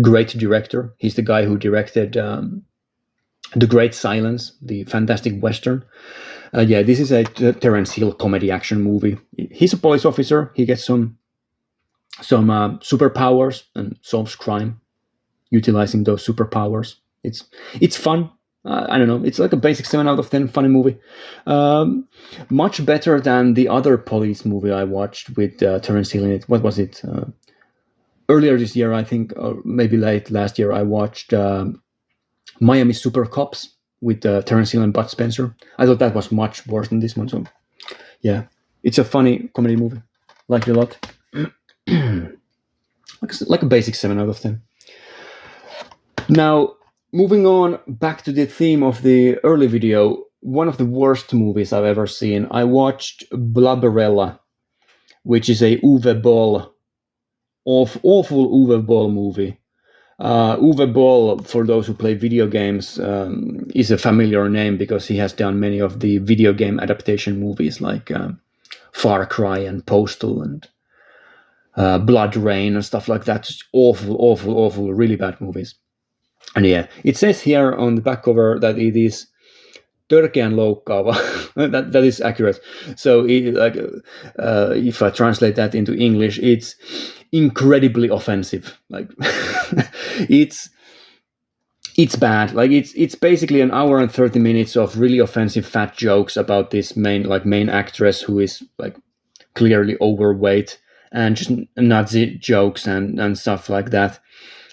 Great director. He's the guy who directed The Great Silence, the fantastic Western. Yeah, this is a Terence Hill comedy action movie. He's a police officer. He gets some superpowers and solves crime utilizing those superpowers. It's fun. I don't know. It's like a basic 7 out of 10 funny movie. Much better than the other police movie I watched with Terence Hill in it. What was it? Earlier this year, I think, or maybe late last year, I watched Miami Super Cops with Terence Hill and Bud Spencer. I thought that was much worse than this one. So, yeah, it's a funny comedy movie. Like it a lot. like a basic 7 out of 10. Now, moving on back to the theme of the early video, one of the worst movies I've ever seen. I watched Blubberella, which is a Uwe Boll, awful Uwe Boll movie. Uwe Boll, for those who play video games, is a familiar name because he has done many of the video game adaptation movies like Far Cry and Postal and Blood Rain and stuff like that. Just awful, really bad movies. And yeah, it says here on the back cover that it is törkeän loukkaava. that is accurate. So if I translate that into English, it's incredibly offensive. Like it's bad. Like it's basically an hour and 30 minutes of really offensive fat jokes about this main actress who is like clearly overweight, and just Nazi jokes and stuff like that.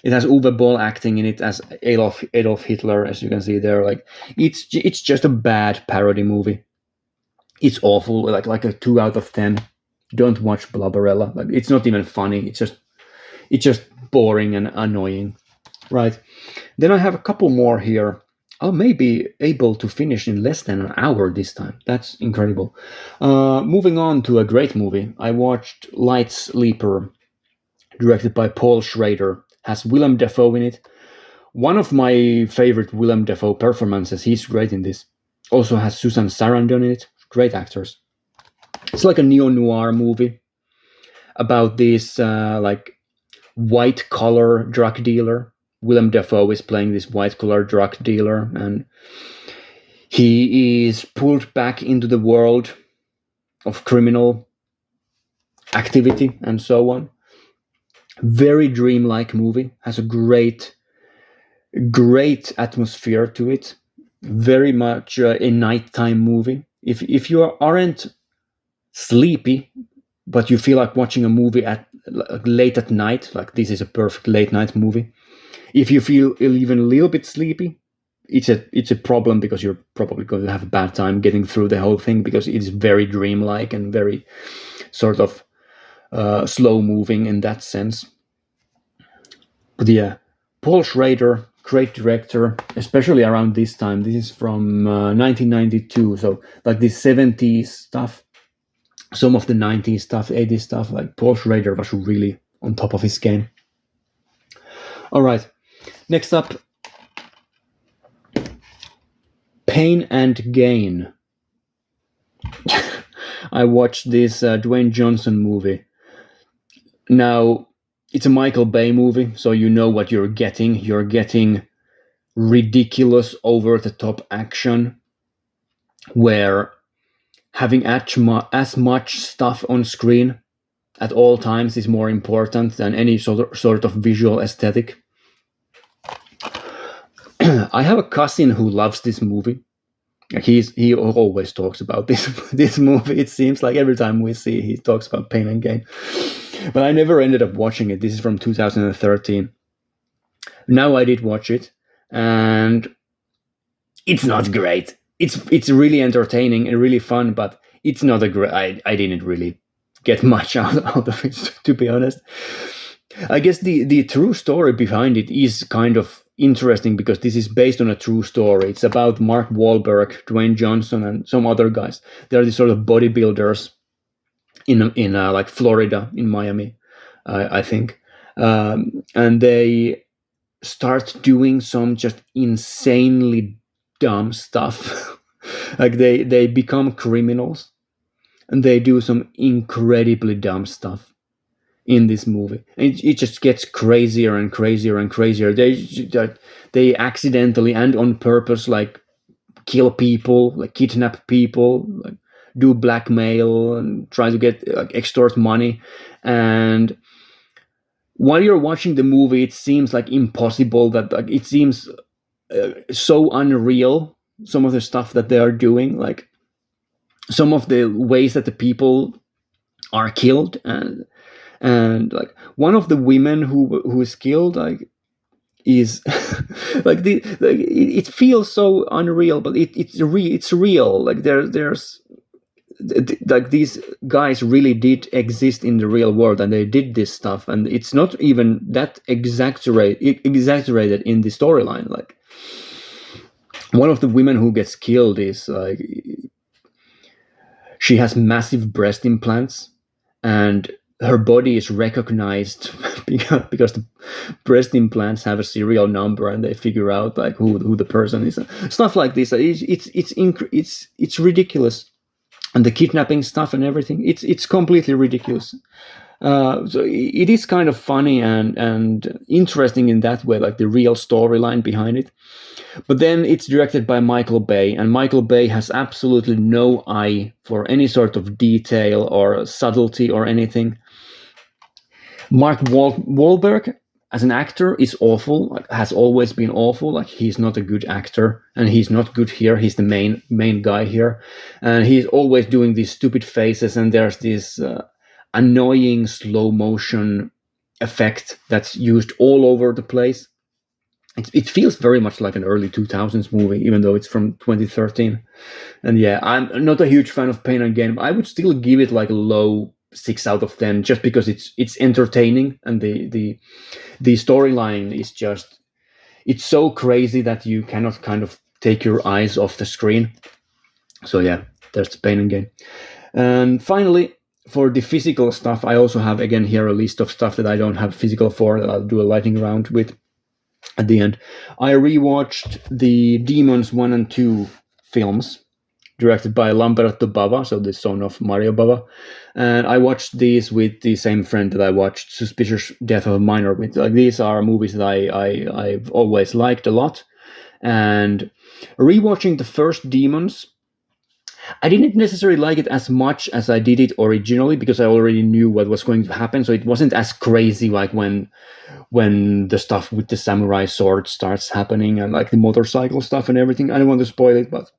It has Uwe Boll acting in it as Adolf Hitler, as you can see there. Like it's just a bad parody movie. It's awful, like a 2 out of 10. Don't watch Blubberella. Like it's not even funny. It's just boring and annoying. Right. Then I have a couple more here. I may be able to finish in less than an hour this time. That's incredible. Moving on to a great movie. I watched Light Sleeper, directed by Paul Schrader. Has Willem Dafoe in it. One of my favorite Willem Dafoe performances. He's great in this. Also has Susan Sarandon in it. Great actors. It's like a neo-noir movie about this white-collar drug dealer. Willem Dafoe is playing this white-collar drug dealer, and he is pulled back into the world of criminal activity and so on. Very dreamlike movie. Has a great atmosphere to it. Very much a nighttime movie. If you aren't sleepy, but you feel like watching a movie at late at night. Like this is a perfect late night movie. If you feel even a little bit sleepy, it's a problem because you're probably going to have a bad time getting through the whole thing because it's very dreamlike and very sort of slow moving in that sense. But yeah, Paul Schrader, great director, especially around this time. This is from 1992, so like the 70s stuff, some of the 90s stuff, 80s stuff. Like Paul Schrader was really on top of his game. All right, next up, Pain and Gain. I watched this Dwayne Johnson movie. Now, it's a Michael Bay movie, so you know what you're getting. You're getting ridiculous, over-the-top action, where having as much stuff on screen at all times is more important than any sort of visual aesthetic. I have a cousin who loves this movie. He always talks about this movie. It seems like every time we see, he talks about Pain and Gain. But I never ended up watching it. This is from 2013. Now I did watch it, and it's not great. It's really entertaining and really fun, but it's not a great. I didn't really get much out of it, to be honest. I guess the true story behind it is kind of interesting because this is based on a true story. It's about Mark Wahlberg, Dwayne Johnson, and some other guys. They're these sort of bodybuilders in like Florida, in Miami, I think, and they start doing some just insanely dumb stuff. Like they become criminals, and they do some incredibly dumb stuff in this movie. It just gets crazier and crazier and crazier. They accidentally and on purpose like kill people, like kidnap people, like do blackmail and try to get extort money. And while you're watching the movie, it seems like impossible. That like it seems so unreal. Some of the stuff that they are doing, like some of the ways that the people are killed, and like one of the women who is killed, like is like it feels so unreal, but it's real. Like there's like these guys really did exist in the real world, and they did this stuff, and it's not even that exaggerated in the storyline. Like one of the women who gets killed is like she has massive breast implants, and her body is recognized because the breast implants have a serial number, and they figure out like who the person is. Stuff like this. It's ridiculous. And the kidnapping stuff and everything, it's completely ridiculous. So it is kind of funny and interesting in that way, like the real storyline behind it. But then it's directed by Michael Bay, and Michael Bay has absolutely no eye for any sort of detail or subtlety or anything. Mark Wahlberg as an actor is awful, like, has always been awful. Like he's not a good actor, and he's not good here. He's the main guy here, and he's always doing these stupid faces. And there's this annoying slow motion effect that's used all over the place. It feels very much like an early 2000s movie, even though it's from 2013. And yeah, I'm not a huge fan of Pain and Gain, but I would still give it like a low 6 out of 10, just because it's entertaining, and the storyline is just, it's so crazy that you cannot kind of take your eyes off the screen. So yeah, there's Pain and Gain. And finally, for the physical stuff, I also have again here a list of stuff that I don't have physical for, that I'll do a lightning round with at the end. I rewatched the Demons 1 and 2 films, directed by Lamberto Bava, so the son of Mario Bava. And I watched these with the same friend that I watched Suspicious Death of a Minor with. Like, these are movies that I've always liked a lot. And rewatching the first Demons, I didn't necessarily like it as much as I did it originally, because I already knew what was going to happen. So it wasn't as crazy like when the stuff with the samurai sword starts happening, and like the motorcycle stuff and everything. I don't want to spoil it, but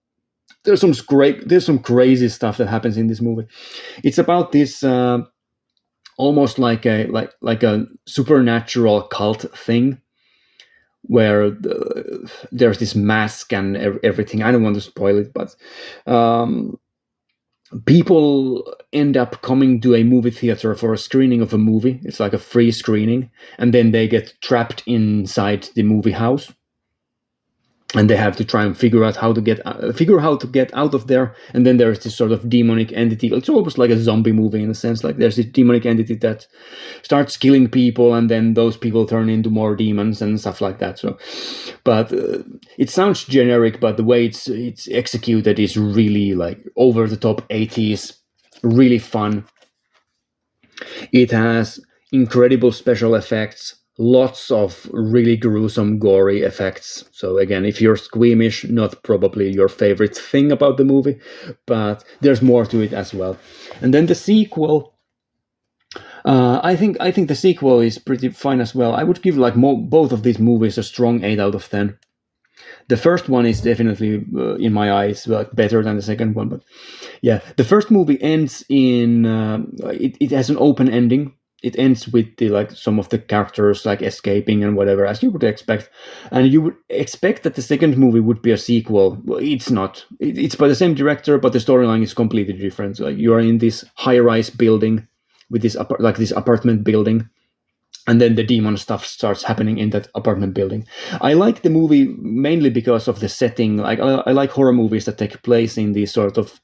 there's some crazy stuff that happens in this movie. It's about this almost like a supernatural cult thing where there's this mask and everything. I don't want to spoil it, but um, people end up coming to a movie theater for a screening of a movie. It's like a free screening, and then they get trapped inside the movie house, and they have to try and figure how to get out of there. And then there's this sort of demonic entity. It's almost like a zombie movie in a sense. Like there's this demonic entity that starts killing people, and then those people turn into more demons and stuff like that. So, but it sounds generic, but the way it's executed is really like over the top 80s, really fun. It has incredible special effects, lots of really gruesome, gory effects. So again, if you're squeamish, not probably your favorite thing about the movie, but there's more to it as well. And then the sequel, I think the sequel is pretty fine as well. I would give like both of these movies a strong 8 out of 10. The first one is definitely, in my eyes, better than the second one. But yeah, the first movie ends in it has an open ending. It ends with some of the characters like escaping and whatever, as you would expect. And you would expect that the second movie would be a sequel. Well, it's not. It's by the same director, but the storyline is completely different. Like you are in this high-rise building with this this apartment building, and then the demon stuff starts happening in that apartment building. I like the movie mainly because of the setting. Like I like horror movies that take place in these sort of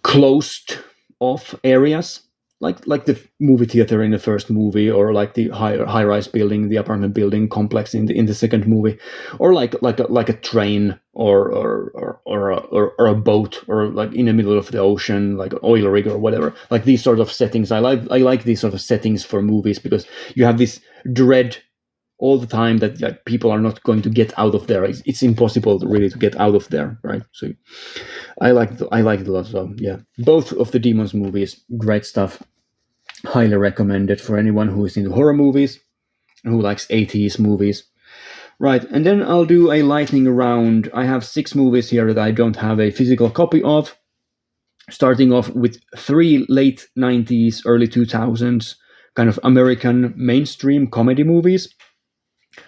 closed off areas, like the movie theater in the first movie, or like the high rise building, the apartment building complex in the second movie, or like a train or a boat, or like in the middle of the ocean, like an oil rig or whatever. Like these sort of settings, I like these sort of settings for movies, because you have this dread all the time that like, people are not going to get out of there. It's impossible really to get out of there, right? So I liked it a lot. So yeah, both of the Demons movies, great stuff. Highly recommended for anyone who is into horror movies and who likes 80s movies. Right, and then I'll do a lightning round. I have 6 movies here that I don't have a physical copy of. Starting off with 3 late 90s, early 2000s kind of American mainstream comedy movies.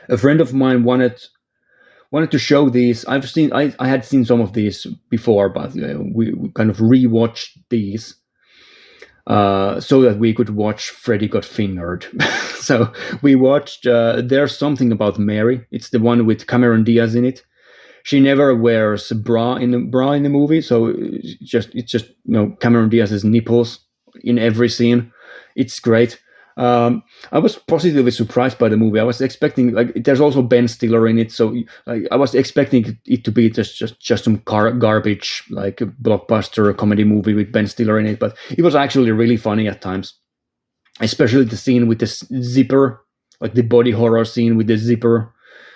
A friend of mine wanted to show these. I had seen some of these before, but we kind of rewatched these so that we could watch Freddy Got Fingered. So we watched There's Something About Mary. It's the one with Cameron Diaz in it. She never wears bra in the movie, so it's just Cameron Diaz's nipples in every scene. It's great. I was positively surprised by the movie. I was expecting there's also Ben Stiller in it, so I was expecting it to be just some garbage like a blockbuster comedy movie with Ben Stiller in it, but it was actually really funny at times, especially the scene with the zipper, like the body horror scene with the zipper,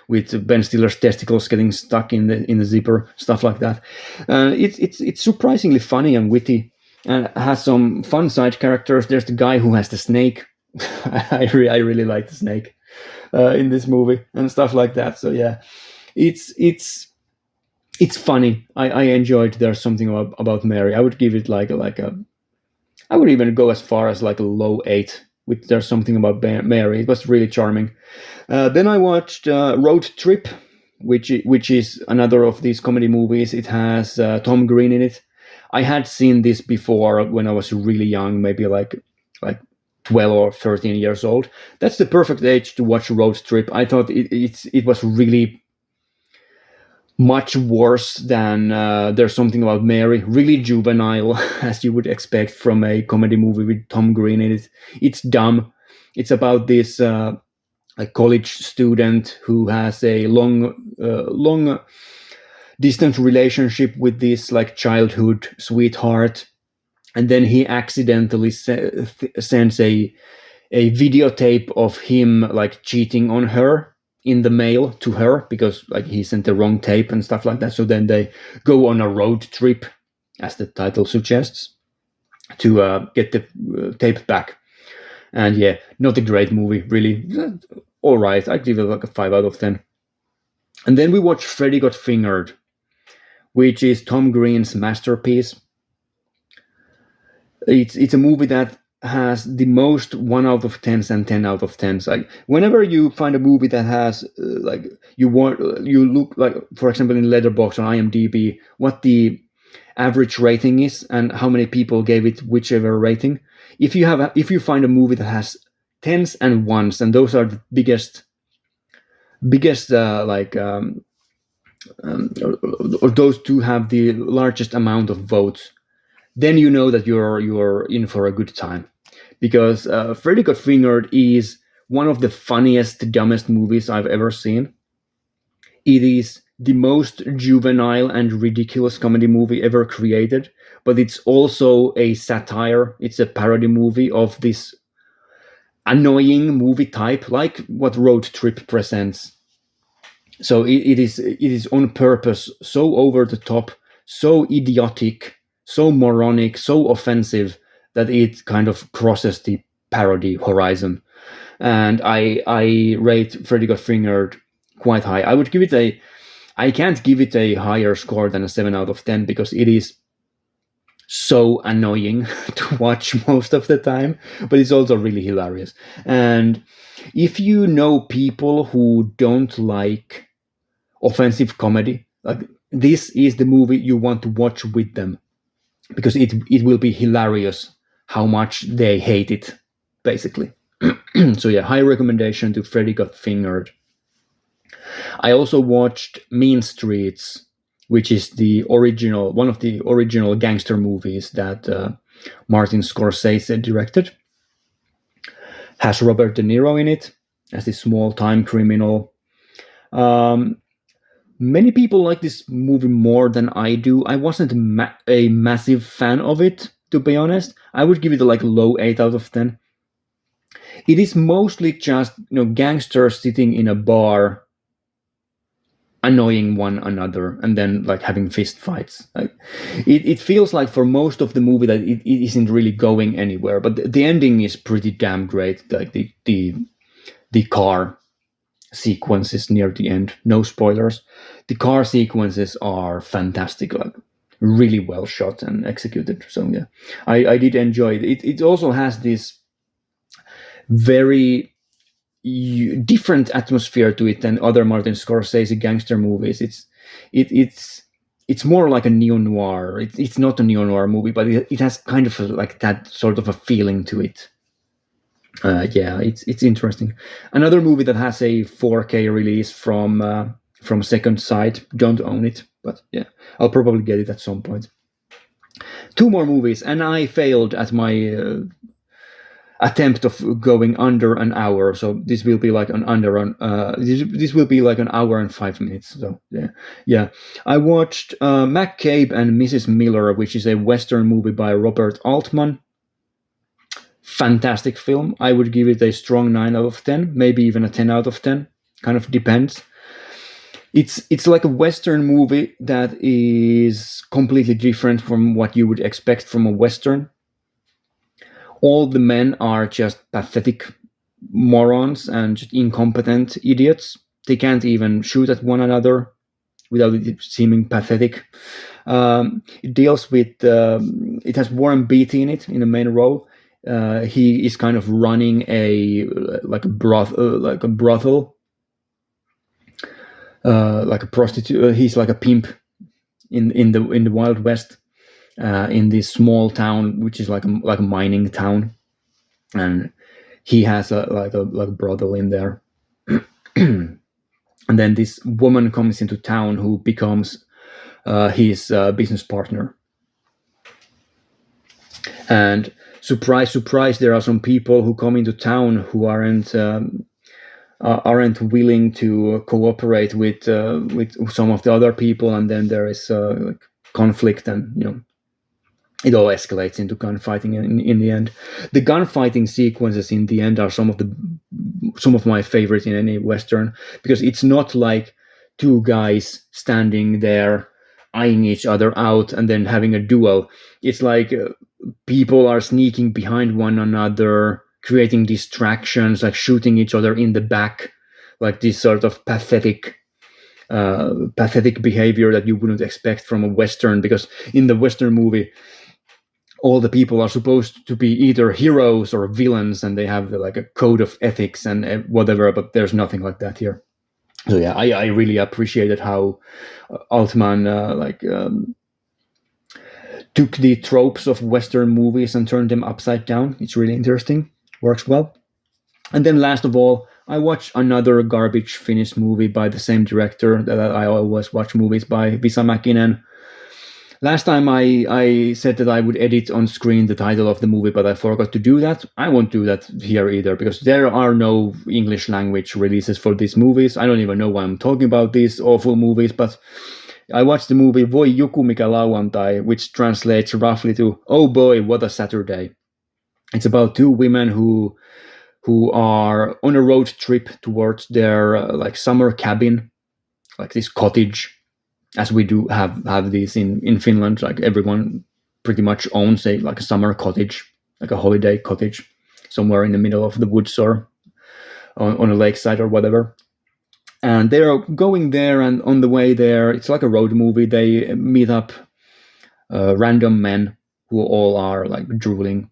with Ben Stiller's testicles getting stuck in the zipper, stuff like that. It's surprisingly funny and witty, and has some fun side characters. There's the guy who has the snake. I really like the snake in this movie and stuff like that. So yeah, it's funny. I enjoyed There's Something about Mary. I would give it I would even go as far as like a low 8 with There's Something About Mary. It was really charming. Then I watched Road Trip, which is another of these comedy movies. It has Tom Green in it. I had seen this before when I was really young, maybe like 12 or 13 years old. That's the perfect age to watch Road Trip. I thought it was really much worse than There's Something About Mary. Really juvenile, as you would expect from a comedy movie with Tom Green in it. It's dumb. It's about this a college student who has a long distance relationship with this like childhood sweetheart, and then he accidentally sends a videotape of him like cheating on her in the mail to her, because like he sent the wrong tape and stuff like that. So then they go on a road trip, as the title suggests, to get the tape back. And yeah, not a great movie, really. All right, I'd give it like a 5 out of 10. And then we watched Freddy Got Fingered, which is Tom Green's masterpiece. It's a movie that has the most 1 out of 10s and 10 out of 10s. Like whenever you find a movie that has like you look like, for example, in Letterboxd or IMDb, what the average rating is and how many people gave it whichever rating. If you find a movie that has tens and ones, and those are the biggest or those two have the largest amount of votes, then you know that you're in for a good time, because Freddy Got Fingered is one of the funniest, dumbest movies I've ever seen. It is the most juvenile and ridiculous comedy movie ever created, but it's also a satire. It's a parody movie of this annoying movie type, like what Road Trip presents. So it is on purpose so over the top, so idiotic, so moronic, so offensive that it kind of crosses the parody horizon. And I rate Freddy Got Fingered quite high. I can't give it a higher score than a 7 out of 10 because it is so annoying to watch most of the time, but it's also really hilarious. And if you know people who don't like offensive comedy, like, this is the movie you want to watch with them, because it will be hilarious how much they hate it, basically. So yeah, high recommendation to Freddy Got Fingered. I also watched Mean Streets, which is one of the original gangster movies that Martin Scorsese directed. Has Robert De Niro in it as the small-time criminal. Many people like this movie more than I do. I wasn't a massive fan of it, to be honest. I would give it a low 8 out of 10. It is mostly just gangsters sitting in a bar, annoying one another, and then having fist fights. It feels like for most of the movie that it isn't really going anywhere. But the ending is pretty damn great. Like the car sequences near the end. No spoilers. The car sequences are fantastic. Really well shot and executed. So yeah, I did enjoy it. It also has this very different atmosphere to it than other Martin Scorsese gangster movies. It's more like a neo-noir. It's not a neo-noir movie, but it has kind of that sort of a feeling to it. Yeah, it's interesting. Another movie that has a 4K release from Second Sight. Don't own it, but yeah, I'll probably get it at some point. Two more movies, and I failed at my attempt of going under an hour. So this will be this will be like an hour and 5 minutes. So yeah. I watched McCabe and Mrs. Miller, which is a Western movie by Robert Altman. Fantastic film. I would give it a strong 9 out of 10, maybe even a 10 out of 10. Kind of depends. It's like a Western movie that is completely different from what you would expect from a Western. All the men are just pathetic morons and just incompetent idiots. They can't even shoot at one another without it seeming pathetic. It deals with it has Warren Beatty in it in the main role. He is kind of running a brothel, like a prostitute. He's like a pimp in the Wild West, in this small town, which is like a mining town, and he has a brothel in there. And then this woman comes into town who becomes his business partner. And surprise, surprise, there are some people who come into town who aren't willing to cooperate with some of the other people, and then there is conflict, and it all escalates into gunfighting in the end. The gunfighting sequences in the end are some of my favorite in any Western, because it's not like two guys standing there eyeing each other out and then having a duel. It's like people are sneaking behind one another, creating distractions, like shooting each other in the back, like this sort of pathetic behavior that you wouldn't expect from a Western, because in the Western movie, all the people are supposed to be either heroes or villains, and they have like a code of ethics and whatever. But there's nothing like that here. So yeah, I really appreciated how Altman took the tropes of Western movies and turned them upside down. It's really interesting. Works well. And then last of all, I watched another garbage Finnish movie by the same director that I always watch movies by, Visa Mäkinen. Last time I said that I would edit on screen the title of the movie, but I forgot to do that. I won't do that here either, because there are no English language releases for these movies. I don't even know why I'm talking about these awful movies, but I watched the movie Voi joku mikä lauantai, which translates roughly to, oh boy, what a Saturday. It's about two women who are on a road trip towards their like summer cabin, like this cottage, as we do have these in Finland. Like everyone pretty much owns a summer cottage, like a holiday cottage, somewhere in the middle of the woods or on a lakeside or whatever. And they're going there, and on the way there, it's like a road movie. They meet up random men who all are like drooling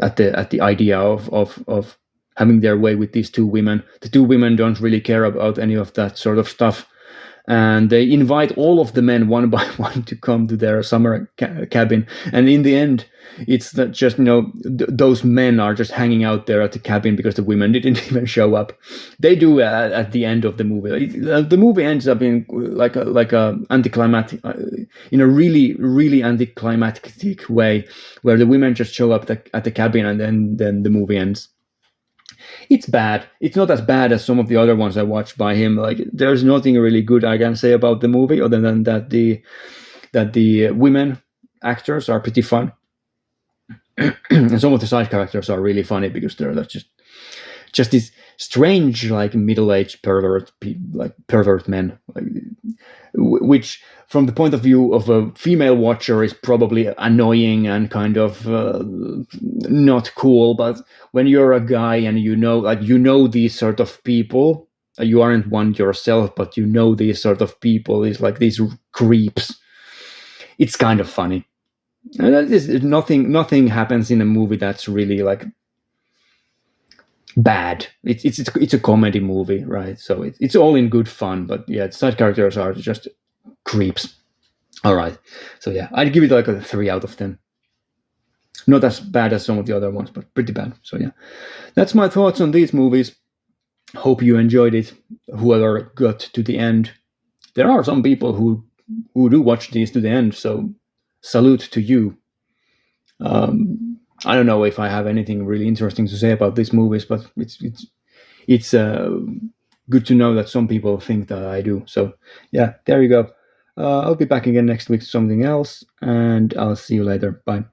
at the idea of having their way with these two women. The two women don't really care about any of that sort of stuff, and they invite all of the men one by one to come to their summer cabin. And in the end, it's not just those men are just hanging out there at the cabin because the women didn't even show up. They do at the end of the movie. The movie ends up in like a anticlimactic, in a really anticlimactic way, where the women just show up at the cabin, and then the movie ends. It's bad. It's not as bad as some of the other ones I watched by him. Like, there's nothing really good I can say about the movie, other than that the women actors are pretty fun, and some of the side characters are really funny because they're just these strange, like, middle-aged pervert men, which from the point of view of a female watcher is probably annoying and kind of not cool. But when you're a guy and you know these sort of people, you aren't one yourself, but you know these sort of people, is like these creeps. It's kind of funny. And that is, nothing happens in a movie that's really like bad. It's a comedy movie, right? So it's all in good fun. But yeah, side characters are just creeps. All right. So yeah, I'd give it like a 3 out of 10. Not as bad as some of the other ones, but pretty bad. So yeah, that's my thoughts on these movies. Hope you enjoyed it. Whoever got to the end. There are some people who do watch these to the end. So salute to you. I don't know if I have anything really interesting to say about these movies, but it's good to know that some people think that I do. So yeah, there you go. I'll be back again next week with something else, and I'll see you later. Bye.